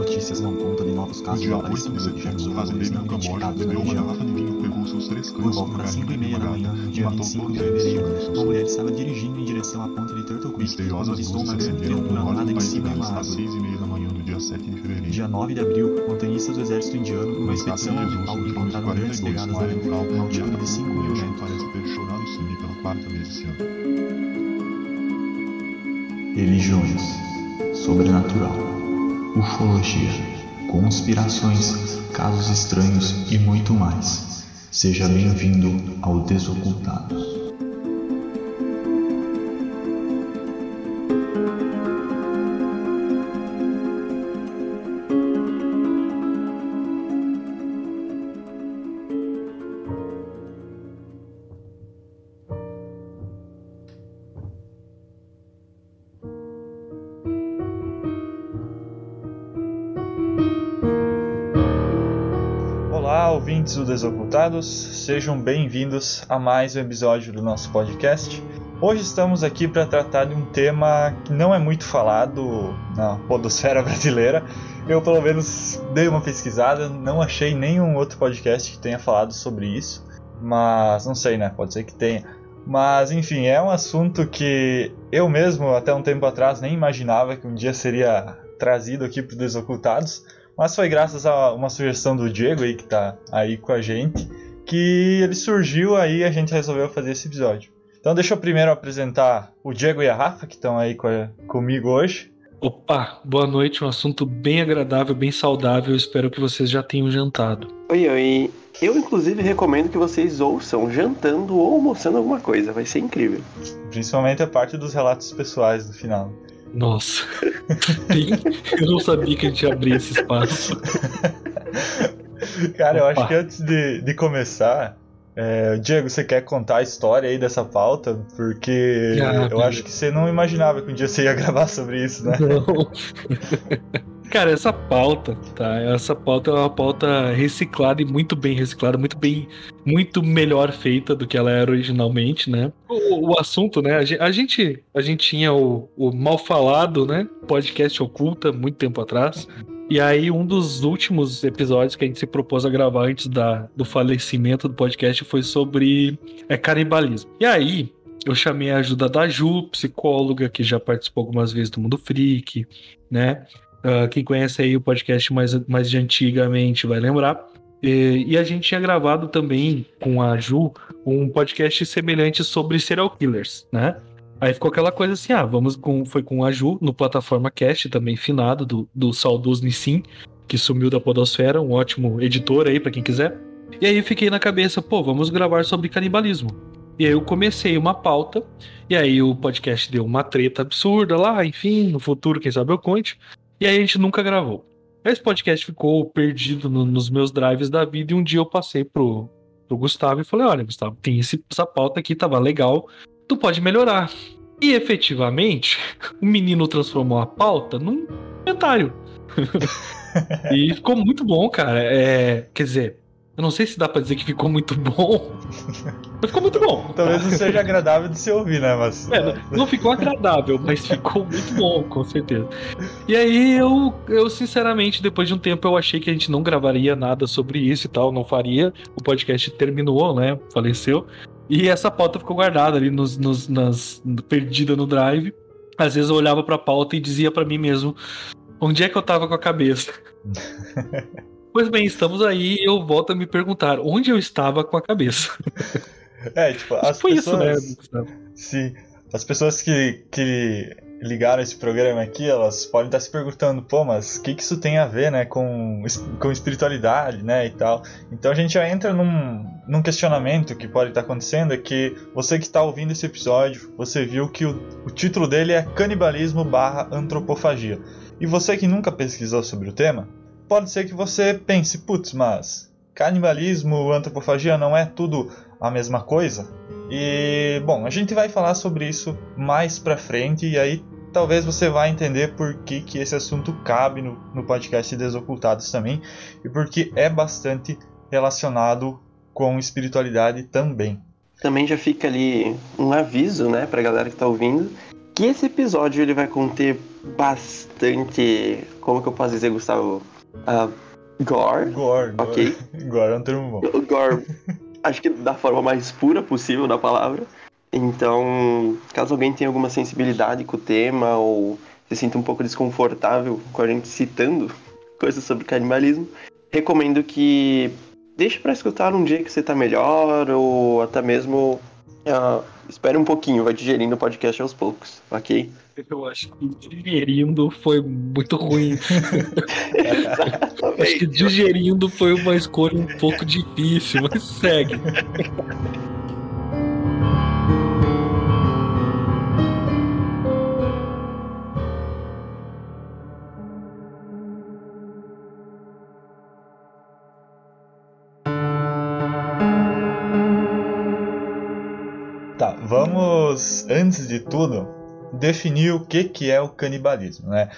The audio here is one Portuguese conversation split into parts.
notícias dão conta de novos casos de aparecimento de objetos voadores não identificados na região. Por volta das 5h30 da manhã, no dia 25 de fevereiro, uma mulher estava dirigindo em direção à ponte de Turtle Creek quando avistou uma grande criatura armada em cima de uma árvore. Dia 9 de abril, montanhistas do exército indiano, numa expedição musical, encontraram grandes pegadas da aventura, uma altura de 5.000 metros. Parece ter chorado sangue pela quarta vez esse ano. Religiões, sobrenatural, ufologia, conspirações, casos estranhos e muito mais. Seja bem-vindo ao Desocultados. Olá, ouvintes do Desocultados, sejam bem-vindos a mais um episódio do nosso podcast. Hoje estamos aqui para tratar de um tema que não é muito falado na podosfera brasileira. Eu, pelo menos, dei uma pesquisada, não achei nenhum outro podcast que tenha falado sobre isso, mas não sei, né? Pode ser que tenha. Mas, enfim, é um assunto que eu mesmo, até um tempo atrás, nem imaginava que um dia seria trazido aqui para o Desocultados. Mas foi graças a uma sugestão do Diego aí, que tá aí com a gente, que ele surgiu aí e a gente resolveu fazer esse episódio. Então deixa eu primeiro apresentar o Diego e a Rafa, que estão aí comigo hoje. Opa, boa noite, um assunto bem agradável, bem saudável, espero que vocês já tenham jantado. Oi, eu inclusive recomendo que vocês ouçam jantando ou almoçando alguma coisa, vai ser incrível. Principalmente a parte dos relatos pessoais no final. Nossa, eu não sabia que a gente abria esse espaço. Cara, eu acho que antes de começar, Diego, você quer contar a história aí dessa pauta? Porque eu acho que você não imaginava que um dia você ia gravar sobre isso, né? Não. Cara, essa pauta é uma pauta reciclada e muito bem reciclada, muito melhor feita do que ela era originalmente, né? O assunto, né? A gente tinha o mal falado, né? Podcast Oculta, muito tempo atrás. E aí, um dos últimos episódios que a gente se propôs a gravar antes do falecimento do podcast foi sobre canibalismo. E aí, eu chamei a ajuda da Ju, psicóloga, que já participou algumas vezes do Mundo Freak, né? Quem conhece aí o podcast mais de antigamente vai lembrar. E a gente tinha gravado também com a Ju um podcast semelhante sobre serial killers, né? Aí ficou aquela coisa assim, foi com a Ju no Plataforma Cast, também finado, do saudoso Nissin, que sumiu da podosfera, um ótimo editor aí pra quem quiser. E aí eu fiquei na cabeça, vamos gravar sobre canibalismo. E aí eu comecei uma pauta, e aí o podcast deu uma treta absurda lá, enfim, no futuro, quem sabe eu conte. E aí a gente nunca gravou. Esse podcast ficou perdido nos meus drives da vida, e um dia eu passei pro Gustavo e falei, olha, Gustavo, tem essa pauta aqui, tava legal, tu pode melhorar. E efetivamente, o menino transformou a pauta num comentário. E ficou muito bom, cara. Quer dizer, eu não sei se dá pra dizer que ficou muito bom, mas ficou muito bom. Talvez não seja agradável de se ouvir, né? Mas não ficou agradável, mas ficou muito bom, com certeza. E aí eu sinceramente, depois de um tempo, eu achei que a gente não gravaria nada sobre isso e tal, não faria. O podcast terminou, né? Faleceu. E essa pauta ficou guardada ali perdida no drive. Às vezes eu olhava pra pauta e dizia pra mim mesmo, onde é que eu tava com a cabeça? Pois bem, estamos aí e eu volto a me perguntar onde eu estava com a cabeça. As foi pessoas... isso, né? Sim, as pessoas que ligaram esse programa aqui, elas podem estar se perguntando, mas o que isso tem a ver, né, com espiritualidade, né, e tal. Então a gente já entra num questionamento que pode estar acontecendo, é que você que está ouvindo esse episódio, você viu que o título dele é Canibalismo/Antropofagia. E você que nunca pesquisou sobre o tema, pode ser que você pense, mas canibalismo, antropofagia não é tudo a mesma coisa? E, bom, a gente vai falar sobre isso mais pra frente, e aí talvez você vai entender por que esse assunto cabe no podcast Desocultados também, e porque é bastante relacionado com espiritualidade também. Também já fica ali um aviso, né, pra galera que tá ouvindo, que esse episódio ele vai conter bastante... Como que eu posso dizer, Gustavo? Gore. Ok. Gore é um termo bom. Gore, acho que da forma mais pura possível da palavra. Então, caso alguém tenha alguma sensibilidade com o tema ou se sinta um pouco desconfortável com a gente citando coisas sobre canibalismo, recomendo que deixe pra escutar num dia que você tá melhor ou até mesmo espere um pouquinho, vai digerindo o podcast aos poucos, ok? Eu acho que digerindo foi muito ruim. Acho que digerindo foi uma escolha um pouco difícil, mas segue. Tá, vamos, antes de tudo, definir o que é o canibalismo, né?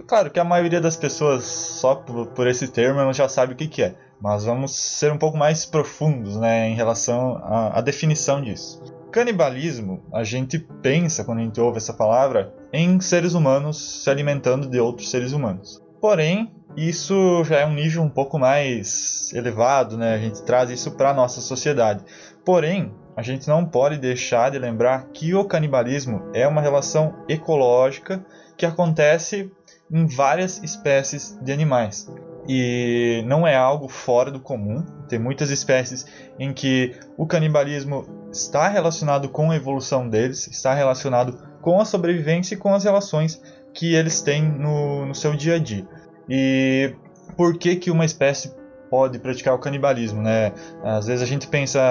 Claro que a maioria das pessoas, só por esse termo, já sabe o que é, mas vamos ser um pouco mais profundos, né, em relação à definição disso. Canibalismo, a gente pensa, quando a gente ouve essa palavra, em seres humanos se alimentando de outros seres humanos. Porém, isso já é um nível um pouco mais elevado, né? A gente traz isso para a nossa sociedade. Porém, a gente não pode deixar de lembrar que o canibalismo é uma relação ecológica que acontece em várias espécies de animais. E não é algo fora do comum. Tem muitas espécies em que o canibalismo está relacionado com a evolução deles, está relacionado com a sobrevivência e com as relações que eles têm no seu dia a dia. E por que uma espécie pode praticar o canibalismo, né? Às vezes a gente pensa,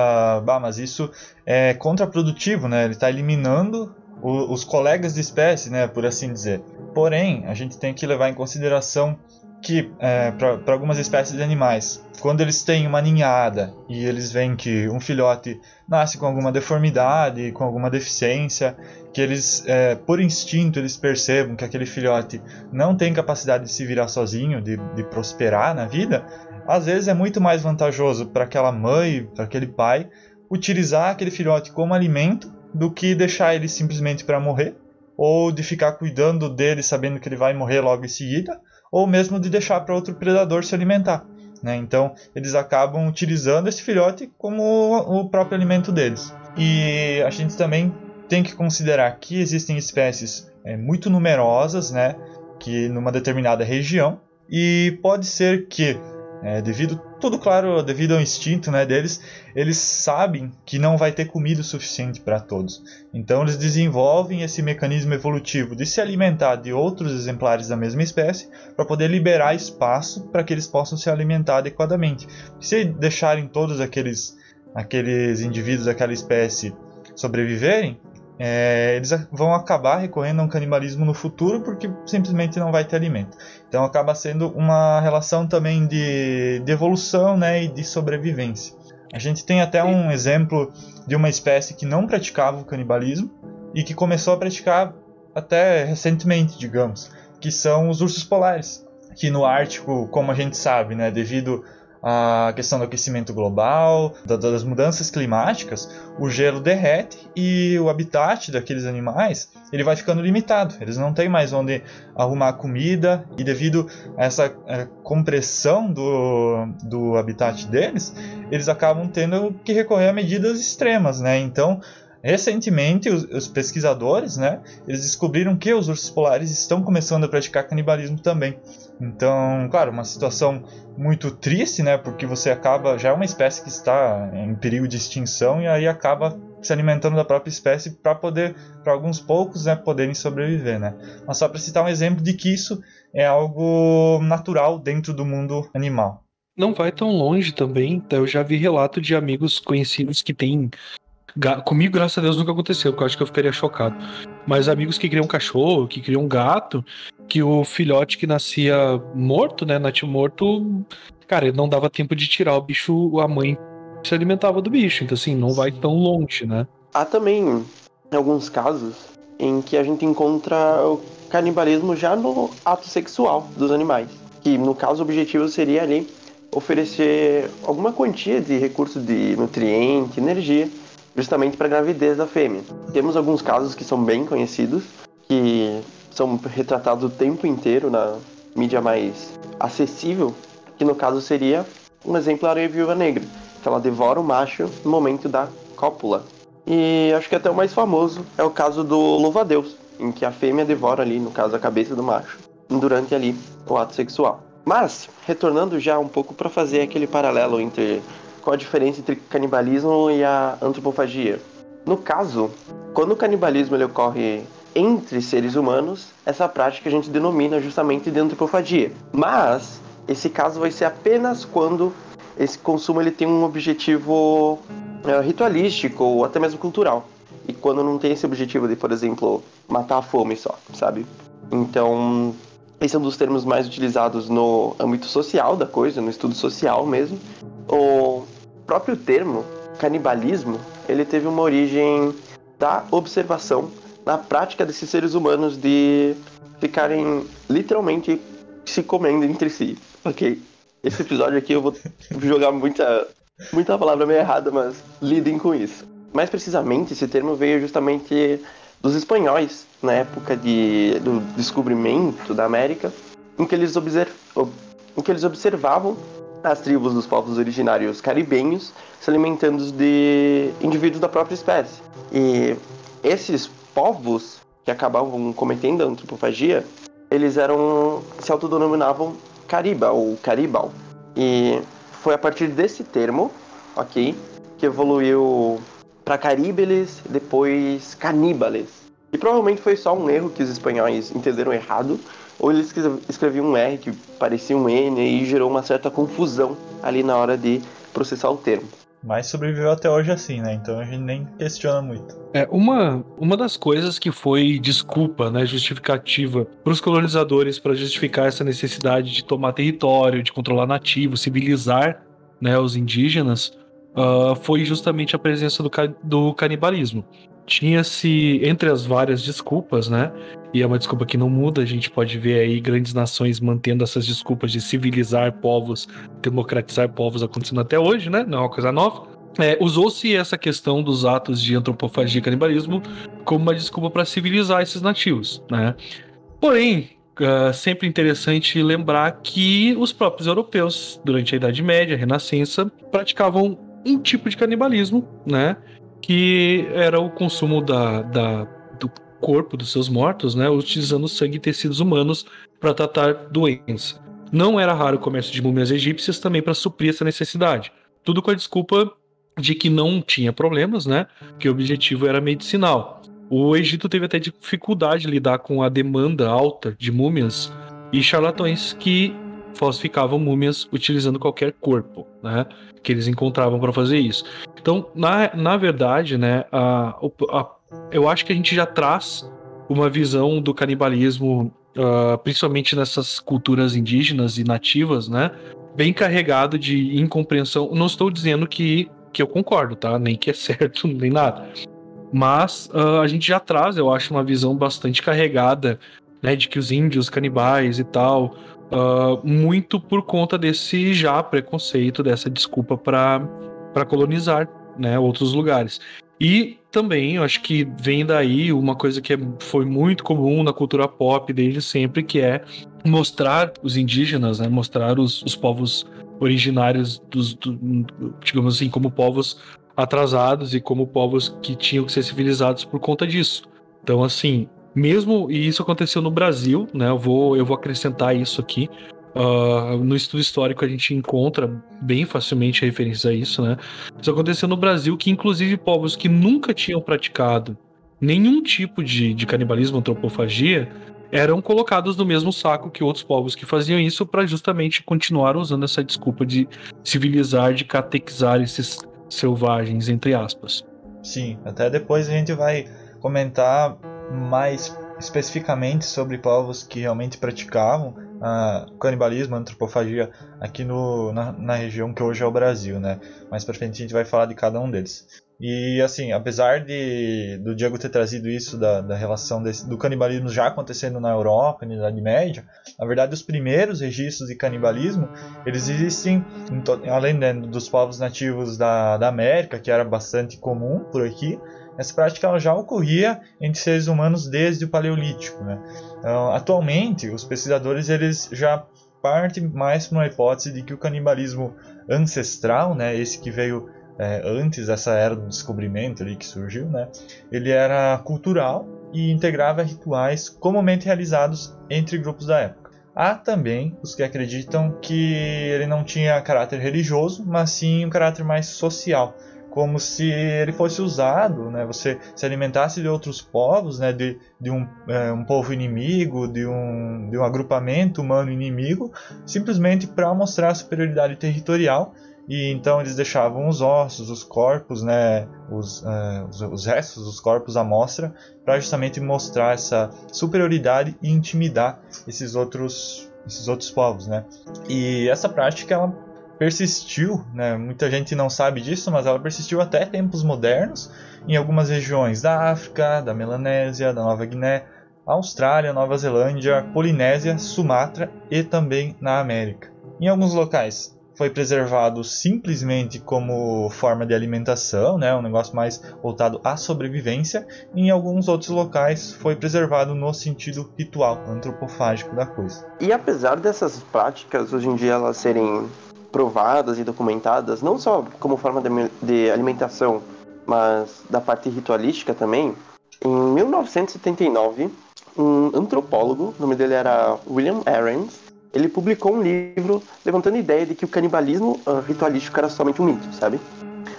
mas isso é contraprodutivo, né? Ele está eliminando os colegas de espécie, né? Por assim dizer. Porém, a gente tem que levar em consideração que para algumas espécies de animais, quando eles têm uma ninhada e eles veem que um filhote nasce com alguma deformidade, com alguma deficiência, que eles, por instinto, eles percebam que aquele filhote não tem capacidade de se virar sozinho, de prosperar na vida, às vezes é muito mais vantajoso para aquela mãe, para aquele pai, utilizar aquele filhote como alimento do que deixar ele simplesmente para morrer, ou de ficar cuidando dele sabendo que ele vai morrer logo em seguida, ou mesmo de deixar para outro predador se alimentar, né? Então, eles acabam utilizando esse filhote como o próprio alimento deles. E a gente também tem que considerar que existem espécies muito numerosas, né, que numa determinada região, e pode ser que, devido ao instinto, né, deles, eles sabem que não vai ter comida o suficiente para todos. Então eles desenvolvem esse mecanismo evolutivo de se alimentar de outros exemplares da mesma espécie para poder liberar espaço para que eles possam se alimentar adequadamente. Se deixarem todos aqueles indivíduos daquela espécie sobreviverem, eles vão acabar recorrendo a um canibalismo no futuro porque simplesmente não vai ter alimento. Então acaba sendo uma relação também de evolução, né, e de sobrevivência. A gente tem até um exemplo de uma espécie que não praticava o canibalismo e que começou a praticar até recentemente, digamos, que são os ursos polares, que no Ártico, como a gente sabe, né, devido a questão do aquecimento global, das mudanças climáticas, o gelo derrete e o habitat daqueles animais ele vai ficando limitado. Eles não têm mais onde arrumar comida e devido a essa compressão do habitat deles, eles acabam tendo que recorrer a medidas extremas, né? Então, recentemente, os pesquisadores, né, eles descobriram que os ursos polares estão começando a praticar canibalismo também. Então, claro, uma situação muito triste, né, porque você acaba, já é uma espécie que está em perigo de extinção e aí acaba se alimentando da própria espécie para alguns poucos, né, poderem sobreviver, né. Mas só para citar um exemplo de que isso é algo natural dentro do mundo animal. Não vai tão longe também, eu já vi relato de amigos conhecidos que têm... Comigo, graças a Deus, nunca aconteceu, porque eu acho que eu ficaria chocado. Mas amigos que criam cachorro, que criam gato, que o filhote que nascia morto, né, natiu morto, cara, não dava tempo de tirar o bicho, a mãe se alimentava do bicho, então assim, não vai tão longe, né? Há também alguns casos em que a gente encontra o canibalismo já no ato sexual dos animais, que no caso o objetivo seria ali oferecer alguma quantia de recurso de nutriente, energia, justamente para a gravidez da fêmea. Temos alguns casos que são bem conhecidos, que são retratados o tempo inteiro na mídia mais acessível, que no caso seria um exemplo, a Aranha Viúva Negra, que ela devora o macho no momento da cópula. E acho que até o mais famoso é o caso do Louva-a-Deus, em que a fêmea devora ali, no caso, a cabeça do macho, durante ali o ato sexual. Mas, retornando já um pouco para fazer aquele paralelo entre qual a diferença entre canibalismo e a antropofagia. No caso, quando o canibalismo ele ocorre entre seres humanos, essa prática a gente denomina justamente de antropofagia. Mas esse caso vai ser apenas quando esse consumo ele tem um objetivo ritualístico ou até mesmo cultural. E quando não tem esse objetivo de, por exemplo, matar a fome só, sabe? Então, esse é um dos termos mais utilizados no âmbito social da coisa, no estudo social mesmo. O próprio termo canibalismo, ele teve uma origem da observação na prática desses seres humanos de ficarem literalmente se comendo entre si, ok? Esse episódio aqui eu vou jogar muita palavra meio errada, mas lidem com isso. Mais precisamente, esse termo veio justamente dos espanhóis, na época do descobrimento da América, em que eles observavam as tribos dos povos originários caribenhos se alimentando de indivíduos da própria espécie. E esses povos que acabavam cometendo a antropofagia, eles se autodenominavam Cariba ou Caribal. E foi a partir desse termo, ok, que evoluiu para Caríbeles, depois Caníbales. E provavelmente foi só um erro que os espanhóis entenderam errado, ou eles escreviam um R que parecia um N e gerou uma certa confusão ali na hora de processar o termo. Mas sobreviveu até hoje assim, né? Então a gente nem questiona muito. Uma das coisas que foi desculpa, né, justificativa para os colonizadores para justificar essa necessidade de tomar território, de controlar nativos, civilizar, né, os indígenas, foi justamente a presença do canibalismo. Tinha-se, entre as várias desculpas, né, e é uma desculpa que não muda, a gente pode ver aí grandes nações mantendo essas desculpas de civilizar povos, democratizar povos acontecendo até hoje, né, não é uma coisa nova. Usou-se essa questão dos atos de antropofagia e canibalismo como uma desculpa para civilizar esses nativos, né. Porém, sempre interessante lembrar que os próprios europeus, durante a Idade Média, a Renascença, praticavam um tipo de canibalismo, né, que era o consumo do corpo dos seus mortos, né, utilizando sangue e tecidos humanos para tratar doenças. Não era raro o comércio de múmias egípcias também para suprir essa necessidade. Tudo com a desculpa de que não tinha problemas, né, que o objetivo era medicinal. O Egito teve até dificuldade de lidar com a demanda alta de múmias e charlatões que falsificavam múmias utilizando qualquer corpo, né, que eles encontravam para fazer isso. Então, na verdade, né, eu acho que a gente já traz uma visão do canibalismo, principalmente nessas culturas indígenas e nativas, né, bem carregado de incompreensão. Não estou dizendo que eu concordo, tá? Nem que é certo, nem nada. Mas a gente já traz, eu acho, uma visão bastante carregada, né, de que os índios canibais e tal, muito por conta desse já preconceito, dessa desculpa para colonizar, né, outros lugares. E também, eu acho que vem daí uma coisa que foi muito comum na cultura pop desde sempre, que é mostrar os indígenas, né, mostrar os povos originários, digamos assim, como povos atrasados e como povos que tinham que ser civilizados por conta disso. Então, assim, mesmo, e isso aconteceu no Brasil, né, eu vou acrescentar isso aqui, no estudo histórico a gente encontra bem facilmente referências a isso, né? Isso aconteceu no Brasil, que inclusive povos que nunca tinham praticado nenhum tipo de canibalismo, antropofagia, eram colocados no mesmo saco que outros povos que faziam isso para justamente continuar usando essa desculpa de civilizar, de catequizar esses selvagens, entre aspas. Sim, até depois a gente vai comentar mais especificamente sobre povos que realmente praticavam canibalismo, antropofagia aqui na região que hoje é o Brasil, né? Mais pra frente a gente vai falar de cada um deles. E assim, apesar do Diego ter trazido isso da relação do canibalismo já acontecendo na Europa, na Idade Média, na verdade os primeiros registros de canibalismo, eles existem além dos povos nativos da América, que era bastante comum por aqui, essa prática ela já ocorria entre seres humanos desde o Paleolítico, né? Atualmente, os pesquisadores eles já partem mais para uma hipótese de que o canibalismo ancestral, né, esse que veio antes dessa era do descobrimento ali que surgiu, né, ele era cultural e integrava rituais comumente realizados entre grupos da época. Há também os que acreditam que ele não tinha caráter religioso, mas sim um caráter mais social, como se ele fosse usado, né, você se alimentasse de outros povos, né, de um povo inimigo, de um agrupamento humano inimigo, simplesmente para mostrar a superioridade territorial. E então eles deixavam os ossos, os corpos, né, os restos dos corpos à mostra, para justamente mostrar essa superioridade e intimidar esses outros povos, né. E essa prática ela persistiu, né, muita gente não sabe disso, mas ela persistiu até tempos modernos em algumas regiões da África, da Melanésia, da Nova Guiné, Austrália, Nova Zelândia, Polinésia, Sumatra e também na América. Em alguns locais foi preservado simplesmente como forma de alimentação, né, um negócio mais voltado à sobrevivência, e em alguns outros locais foi preservado no sentido ritual, antropofágico da coisa. E apesar dessas práticas hoje em dia elas serem provadas e documentadas, não só como forma de alimentação, mas da parte ritualística também, em 1979, um antropólogo, o nome dele era William Ahrens, ele publicou um livro levantando a ideia de que o canibalismo ritualístico era somente um mito, sabe?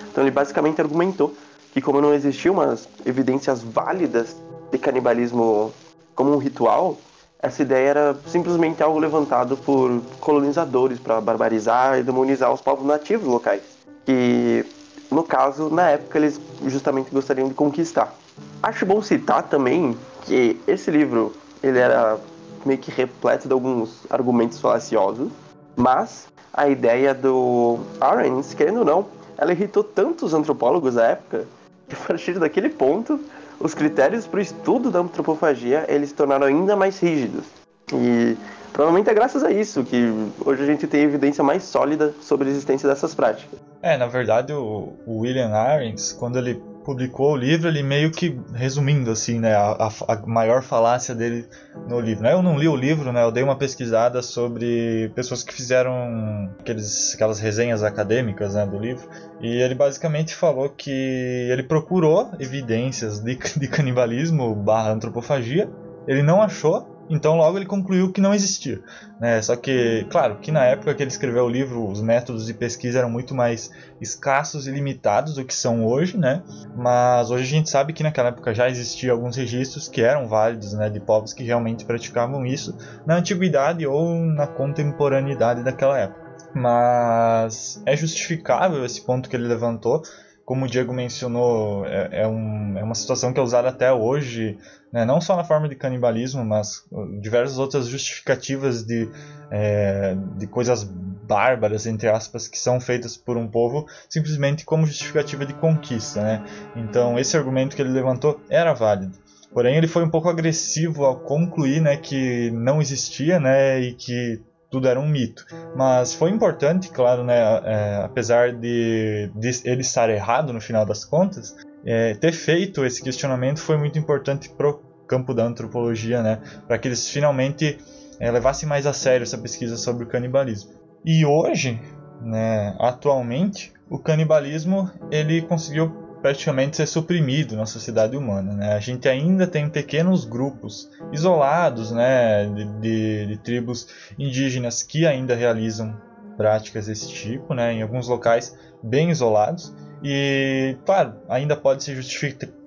Então ele basicamente argumentou que como não existiam umas evidências válidas de canibalismo como um ritual, essa ideia era simplesmente algo levantado por colonizadores para barbarizar e demonizar os povos nativos locais, que, no caso, na época, eles justamente gostariam de conquistar. Acho bom citar também que esse livro ele era meio que repleto de alguns argumentos falaciosos, mas a ideia do Ahrens, querendo ou não, ela irritou tanto os antropólogos da época que, a partir daquele ponto, os critérios para o estudo da antropofagia eles se tornaram ainda mais rígidos. E provavelmente é graças a isso que hoje a gente tem evidência mais sólida sobre a existência dessas práticas. Na verdade, o William Ahrens, quando ele publicou o livro, ele meio que, resumindo assim, né, a maior falácia dele no livro, né? Eu não li o livro, né? Eu dei uma pesquisada sobre pessoas que fizeram aquelas resenhas acadêmicas, né, do livro, e ele basicamente falou que ele procurou evidências de canibalismo / antropofagia, ele não achou, então logo ele concluiu que não existia, né? Só que, claro, que na época que ele escreveu o livro, os métodos de pesquisa eram muito mais escassos e limitados do que são hoje, né? Mas hoje a gente sabe que naquela época já existiam alguns registros que eram válidos, né, de povos que realmente praticavam isso na antiguidade ou na contemporaneidade daquela época. Mas é justificável esse ponto que ele levantou. Como o Diego mencionou, é uma situação que é usada até hoje, né, não só na forma de canibalismo, mas diversas outras justificativas de coisas bárbaras, entre aspas, que são feitas por um povo simplesmente como justificativa de conquista, né? Então esse argumento que ele levantou era válido. Porém ele foi um pouco agressivo ao concluir, né, que não existia, né, e que tudo era um mito. Mas foi importante, claro, né, apesar de ele estar errado no final das contas, ter feito esse questionamento foi muito importante para o campo da antropologia, né, para que eles finalmente levassem mais a sério essa pesquisa sobre o canibalismo. E hoje, né, atualmente, o canibalismo ele conseguiu praticamente ser suprimido na sociedade humana, né? A gente ainda tem pequenos grupos isolados, né, de tribos indígenas que ainda realizam práticas desse tipo, né, em alguns locais bem isolados. E, claro, ainda pode ser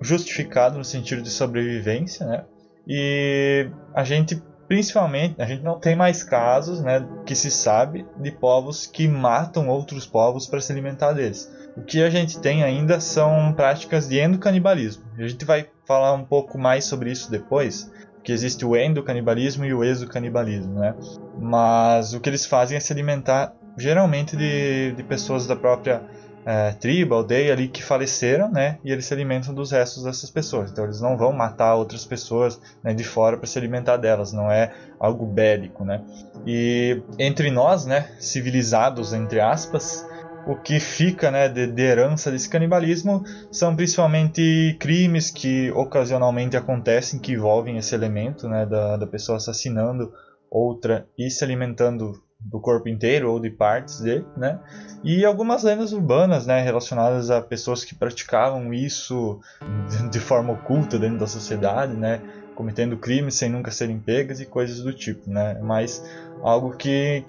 justificado no sentido de sobrevivência, né? E a gente não tem mais casos, né, que se sabe de povos que matam outros povos para se alimentar deles. O que a gente tem ainda são práticas de endocanibalismo. A gente vai falar um pouco mais sobre isso depois, porque existe o endocanibalismo e o exocanibalismo, né? Mas o que eles fazem é se alimentar geralmente de pessoas da própria tribo, aldeia ali que faleceram, né? E eles se alimentam dos restos dessas pessoas. Então eles não vão matar outras pessoas, né, de fora para se alimentar delas. Não é algo bélico, né? E entre nós, né, civilizados entre aspas, o que fica, né, de herança desse canibalismo são principalmente crimes que ocasionalmente acontecem, que envolvem esse elemento, né, da pessoa assassinando outra e se alimentando do corpo inteiro ou de partes dele, né? E algumas lendas urbanas, né, relacionadas a pessoas que praticavam isso de forma oculta dentro da sociedade, né, cometendo crimes sem nunca serem pegas e coisas do tipo, né? Mas algo que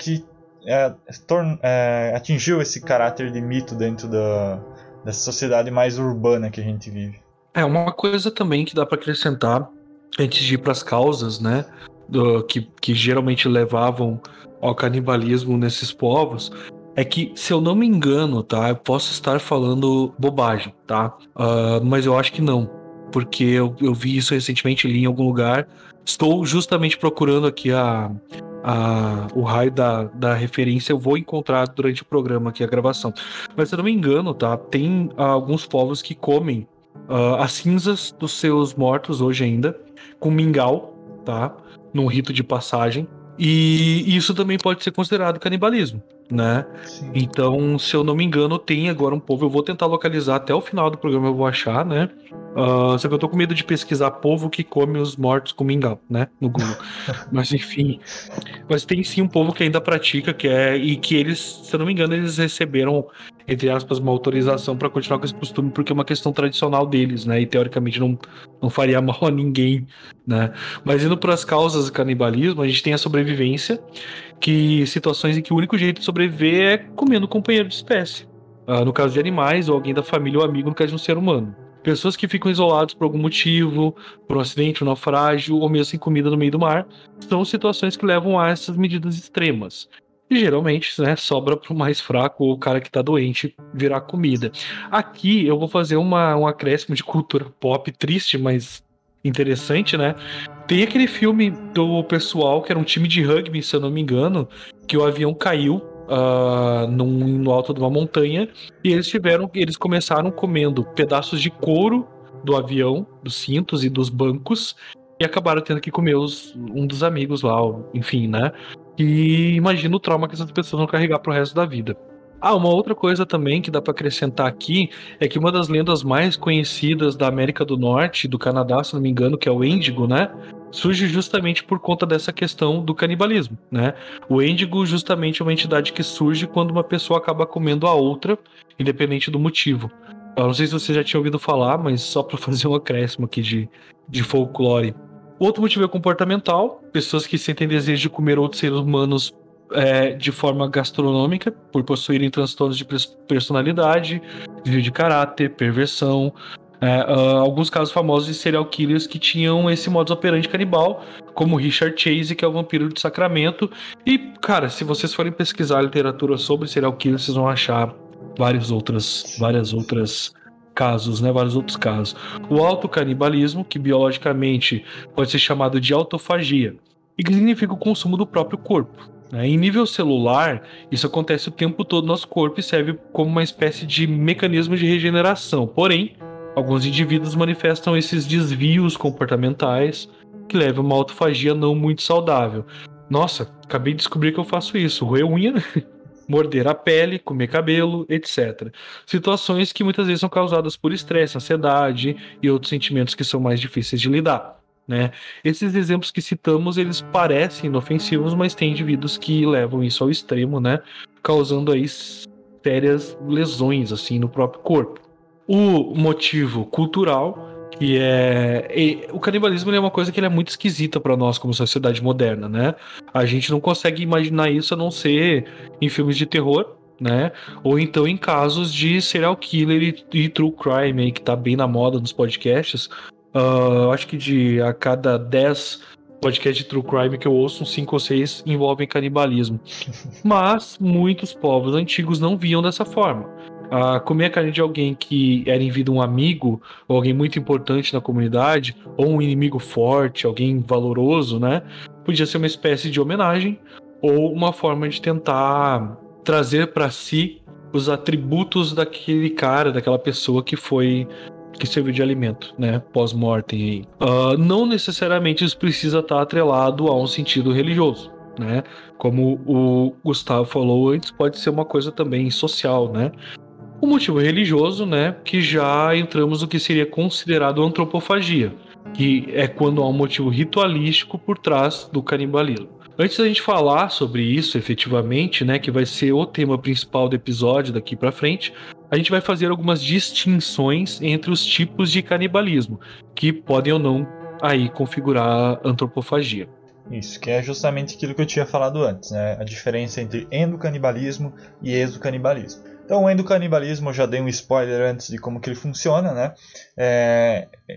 atingiu esse caráter de mito dentro dessa sociedade mais urbana que a gente vive. Uma coisa também que dá para acrescentar antes de ir para as causas, né, que geralmente levavam ao canibalismo nesses povos, é que, se eu não me engano, tá, eu posso estar falando bobagem, tá, mas eu acho que não, porque eu vi isso recentemente, li em algum lugar. Estou justamente procurando aqui o raio da referência, eu vou encontrar durante o programa aqui, a gravação. Mas se eu não me engano, tá, tem alguns povos que comem as cinzas dos seus mortos hoje ainda, com mingau, tá, num rito de passagem. E isso também pode ser considerado canibalismo, né? Sim. Então, se eu não me engano, tem agora um povo, eu vou tentar localizar até o final do programa, eu vou achar, né? Só que eu tô com medo de pesquisar povo que come os mortos com mingau, né? No Google. Mas enfim. Mas tem sim um povo que ainda pratica, e que eles, se eu não me engano, eles receberam, entre aspas, uma autorização para continuar com esse costume, porque é uma questão tradicional deles, né? E teoricamente não faria mal a ninguém, né? Mas indo para as causas do canibalismo, a gente tem a sobrevivência, que situações em que o único jeito de sobreviver é comendo companheiro de espécie. No caso de animais, ou alguém da família ou amigo, no caso de um ser humano. Pessoas que ficam isolados por algum motivo, por um acidente, um naufrágio, ou mesmo sem comida no meio do mar, são situações que levam a essas medidas extremas. E geralmente, né, sobra para o mais fraco ou o cara que está doente virar comida. Aqui eu vou fazer um acréscimo de cultura pop triste, mas interessante, né? Tem aquele filme do pessoal que era um time de rugby, se eu não me engano, que o avião caiu no alto de uma montanha, e eles começaram comendo pedaços de couro do avião, dos cintos e dos bancos, e acabaram tendo que comer um dos amigos lá, enfim, né? E imagina o trauma que essas pessoas vão carregar pro resto da vida. Uma outra coisa também que dá para acrescentar aqui é que uma das lendas mais conhecidas da América do Norte, do Canadá, se não me engano, que é o Índigo, né? Surge justamente por conta dessa questão do canibalismo, né? O Índigo justamente é uma entidade que surge quando uma pessoa acaba comendo a outra, independente do motivo. Eu não sei se você já tinha ouvido falar, mas só para fazer um acréscimo aqui de folclore. Outro motivo é comportamental, pessoas que sentem desejo de comer outros seres humanos de forma gastronômica, por possuírem transtornos de personalidade, desvio de caráter, perversão. Alguns casos famosos de serial killers que tinham esse modus operandi canibal, como Richard Chase, que é o vampiro de Sacramento. E, cara, se vocês forem pesquisar literatura sobre serial killers, vocês vão achar várias outras casos, né? Vários outros casos. O autocanibalismo, que biologicamente pode ser chamado de autofagia, e que significa o consumo do próprio corpo. Em nível celular, isso acontece o tempo todo no nosso corpo e serve como uma espécie de mecanismo de regeneração. Porém, alguns indivíduos manifestam esses desvios comportamentais que levam a uma autofagia não muito saudável. Nossa, acabei de descobrir que eu faço isso. Roer unha, morder a pele, comer cabelo, etc. Situações que muitas vezes são causadas por estresse, ansiedade e outros sentimentos que são mais difíceis de lidar, né? Esses exemplos que citamos, eles parecem inofensivos, mas tem indivíduos que levam isso ao extremo, né? Causando aí sérias lesões assim, no próprio corpo. O motivo cultural, que o canibalismo é uma coisa que é muito esquisita para nós como sociedade moderna, né? A gente não consegue imaginar isso a não ser em filmes de terror, né? Ou então em casos de serial killer e true crime aí, que tá bem na moda nos podcasts. Eu acho que a cada 10 podcasts de true crime que eu ouço, uns 5 ou 6 envolvem canibalismo. Mas muitos povos antigos não viam dessa forma. Comer a carne de alguém que era em vida um amigo, ou alguém muito importante na comunidade, ou um inimigo forte, alguém valoroso, né? Podia ser uma espécie de homenagem, ou uma forma de tentar trazer para si os atributos daquele cara, daquela pessoa que serviu de alimento, né, pós-mortem aí. Não necessariamente isso precisa estar atrelado a um sentido religioso, né? Como o Gustavo falou antes, pode ser uma coisa também social, né? O motivo religioso, né? Que já entramos no que seria considerado antropofagia, que é quando há um motivo ritualístico por trás do canibalismo. Antes da gente falar sobre isso efetivamente, né, que vai ser o tema principal do episódio daqui para frente, a gente vai fazer algumas distinções entre os tipos de canibalismo, que podem ou não aí configurar a antropofagia. Isso, que é justamente aquilo que eu tinha falado antes, né? A diferença entre endocanibalismo e exocanibalismo. Então, o endocanibalismo, eu já dei um spoiler antes de como que ele funciona, né?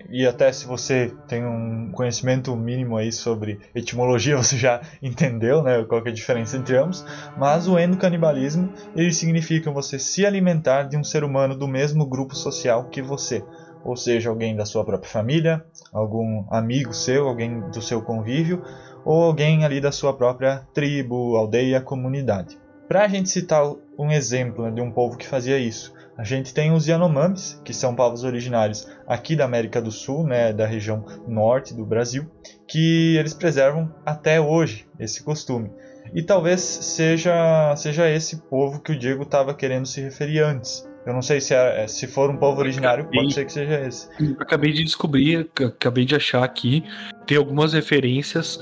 E até se você tem um conhecimento mínimo aí sobre etimologia, você já entendeu, né, qual que é a diferença entre ambos. Mas o endocanibalismo, ele significa você se alimentar de um ser humano do mesmo grupo social que você. Ou seja, alguém da sua própria família, algum amigo seu, alguém do seu convívio, ou alguém ali da sua própria tribo, aldeia, comunidade. Para a gente citar um exemplo, né, de um povo que fazia isso, a gente tem os Yanomamis, que são povos originários aqui da América do Sul, né, da região norte do Brasil, que eles preservam até hoje esse costume. E talvez seja esse povo que o Diego estava querendo se referir antes. Eu não sei se for um povo originário, pode ser que seja esse. Acabei de descobrir, acabei de achar aqui, tem algumas referências.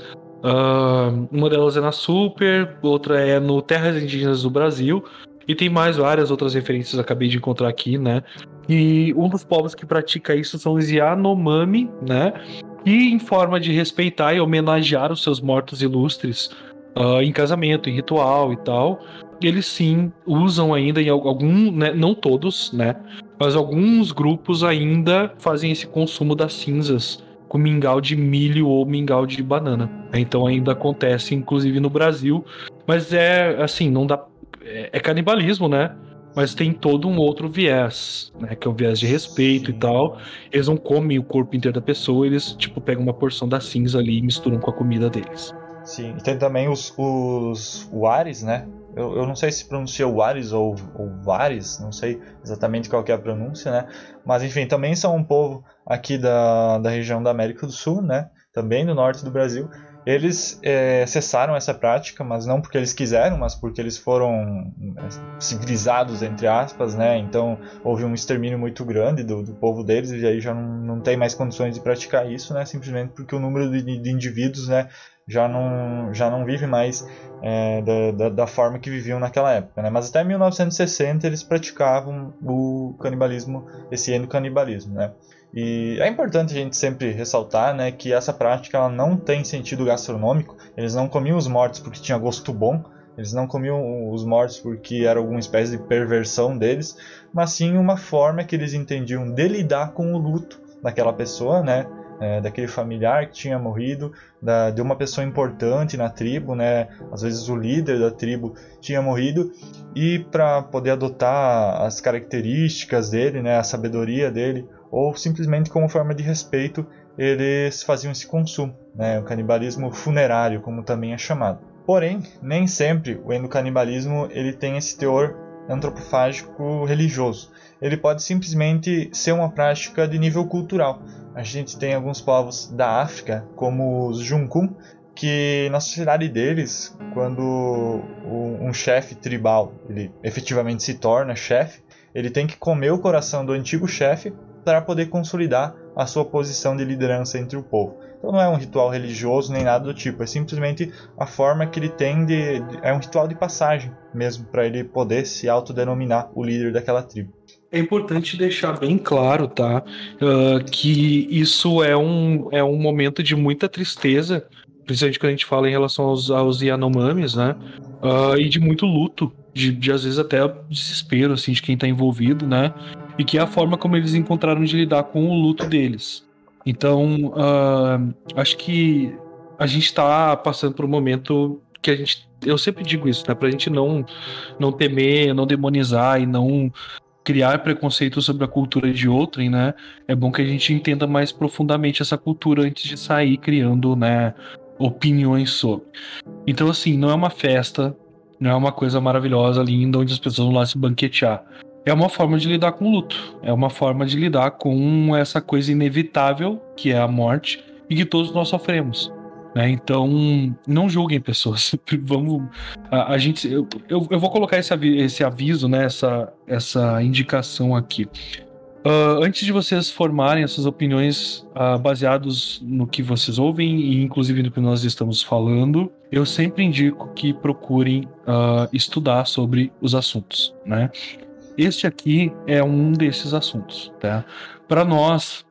Uma delas é na Super, outra é no Terras Indígenas do Brasil, e tem mais várias outras referências que acabei de encontrar aqui, né? E um dos povos que pratica isso são os Yanomami, né? E em forma de respeitar e homenagear os seus mortos ilustres em casamento, em ritual e tal, eles sim usam ainda em algum, né, não todos, né? Mas alguns grupos ainda fazem esse consumo das cinzas com mingau de milho ou mingau de banana. Então ainda acontece, inclusive no Brasil, mas é assim, não dá, é canibalismo, né? Mas tem todo um outro viés, né? Que é o viés de respeito e tal. Eles não comem o corpo inteiro da pessoa, eles tipo pegam uma porção da cinza ali e misturam com a comida deles. Sim, e tem também os Waris, né? Eu não sei se pronuncia Waris ou Vares, não sei exatamente qual que é a pronúncia, né? Mas enfim, também são um povo aqui da região da América do Sul, né? Também do norte do Brasil. Eles cessaram essa prática, mas não porque eles quiseram, mas porque eles foram civilizados, entre aspas, né? Então houve um extermínio muito grande do povo deles e aí já não tem mais condições de praticar isso, né? Simplesmente porque o número de indivíduos, né, já não vive mais da forma que viviam naquela época, né? Mas até 1960 eles praticavam o canibalismo, esse endocanibalismo, né? E é importante a gente sempre ressaltar, né, que essa prática ela não tem sentido gastronômico. Eles não comiam os mortos porque tinha gosto bom, eles não comiam os mortos porque era alguma espécie de perversão deles, mas sim uma forma que eles entendiam de lidar com o luto daquela pessoa, né, daquele familiar que tinha morrido, de uma pessoa importante na tribo, né, às vezes o líder da tribo tinha morrido, e para poder adotar as características dele, né, a sabedoria dele, ou simplesmente como forma de respeito, eles faziam esse consumo, né? O canibalismo funerário, como também é chamado. Porém, nem sempre o endocanibalismo ele tem esse teor antropofágico religioso. Ele pode simplesmente ser uma prática de nível cultural. A gente tem alguns povos da África, como os Junkun, que na sociedade deles, quando um chefe tribal ele efetivamente se torna chefe, ele tem que comer o coração do antigo chefe para poder consolidar a sua posição de liderança entre o povo. Então não é um ritual religioso nem nada do tipo, é simplesmente a forma que ele tem é um ritual de passagem mesmo, para ele poder se autodenominar o líder daquela tribo. É importante deixar bem claro, tá, que isso é um momento de muita tristeza, principalmente quando a gente fala em relação aos Yanomamis, né, e de muito luto, de às vezes até desespero, assim, de quem está envolvido, né, e que é a forma como eles encontraram de lidar com o luto deles. Então, acho que a gente está passando por um momento que eu sempre digo isso, né, pra gente não temer, não demonizar e não criar preconceito sobre a cultura de outrem, né, é bom que a gente entenda mais profundamente essa cultura antes de sair criando, né, opiniões sobre. Então, assim, não é uma festa, não é uma coisa maravilhosa, linda, onde as pessoas vão lá se banquetear. É uma forma de lidar com o luto. É uma forma de lidar com essa coisa inevitável, que é a morte, e que todos nós sofremos. né? Então, não julguem pessoas. Vamos, eu vou colocar esse aviso, né? Essa indicação aqui. Antes de vocês formarem essas opiniões baseados no que vocês ouvem e inclusive no que nós estamos falando, eu sempre indico que procurem estudar sobre os assuntos, né? Este aqui é um desses assuntos, tá? Para nós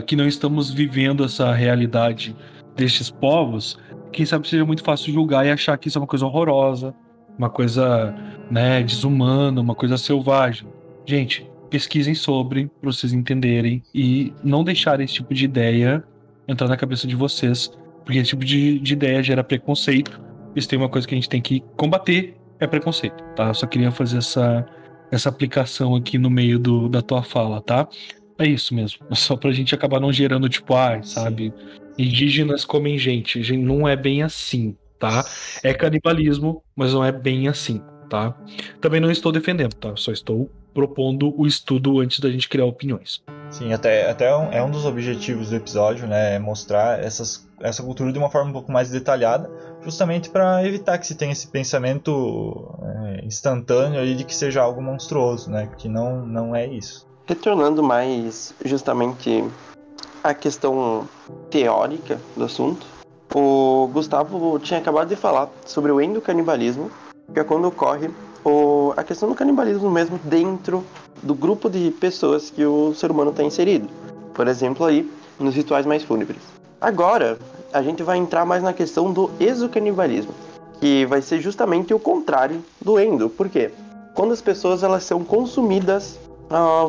que não estamos vivendo essa realidade destes povos, quem sabe seja muito fácil julgar e achar que isso é uma coisa horrorosa, uma coisa, né, desumana, uma coisa selvagem. Gente, pesquisem sobre, para vocês entenderem e não deixarem esse tipo de ideia entrar na cabeça de vocês, porque esse tipo de ideia gera preconceito. Isso tem uma coisa que a gente tem que combater, é preconceito, tá? Eu só queria fazer essa aplicação aqui no meio da tua fala, tá? É isso mesmo, só pra gente acabar não gerando tipo, sabe, indígenas comem gente, não é bem assim, tá? É canibalismo, mas não é bem assim, tá? Também não estou defendendo, tá? Só estou propondo o estudo antes da gente criar opiniões. Sim, até é um dos objetivos do episódio, né? É mostrar essa cultura de uma forma um pouco mais detalhada, justamente para evitar que se tenha esse pensamento instantâneo ali de que seja algo monstruoso, né? Que não é isso. Retornando mais justamente à questão teórica do assunto, o Gustavo tinha acabado de falar sobre o endocanibalismo, que é quando ocorre a questão do canibalismo mesmo dentro do grupo de pessoas que o ser humano está inserido. Por exemplo, aí, nos rituais mais fúnebres. Agora, a gente vai entrar mais na questão do exocanibalismo, que vai ser justamente o contrário do endo. Por quê? Quando as pessoas elas são consumidas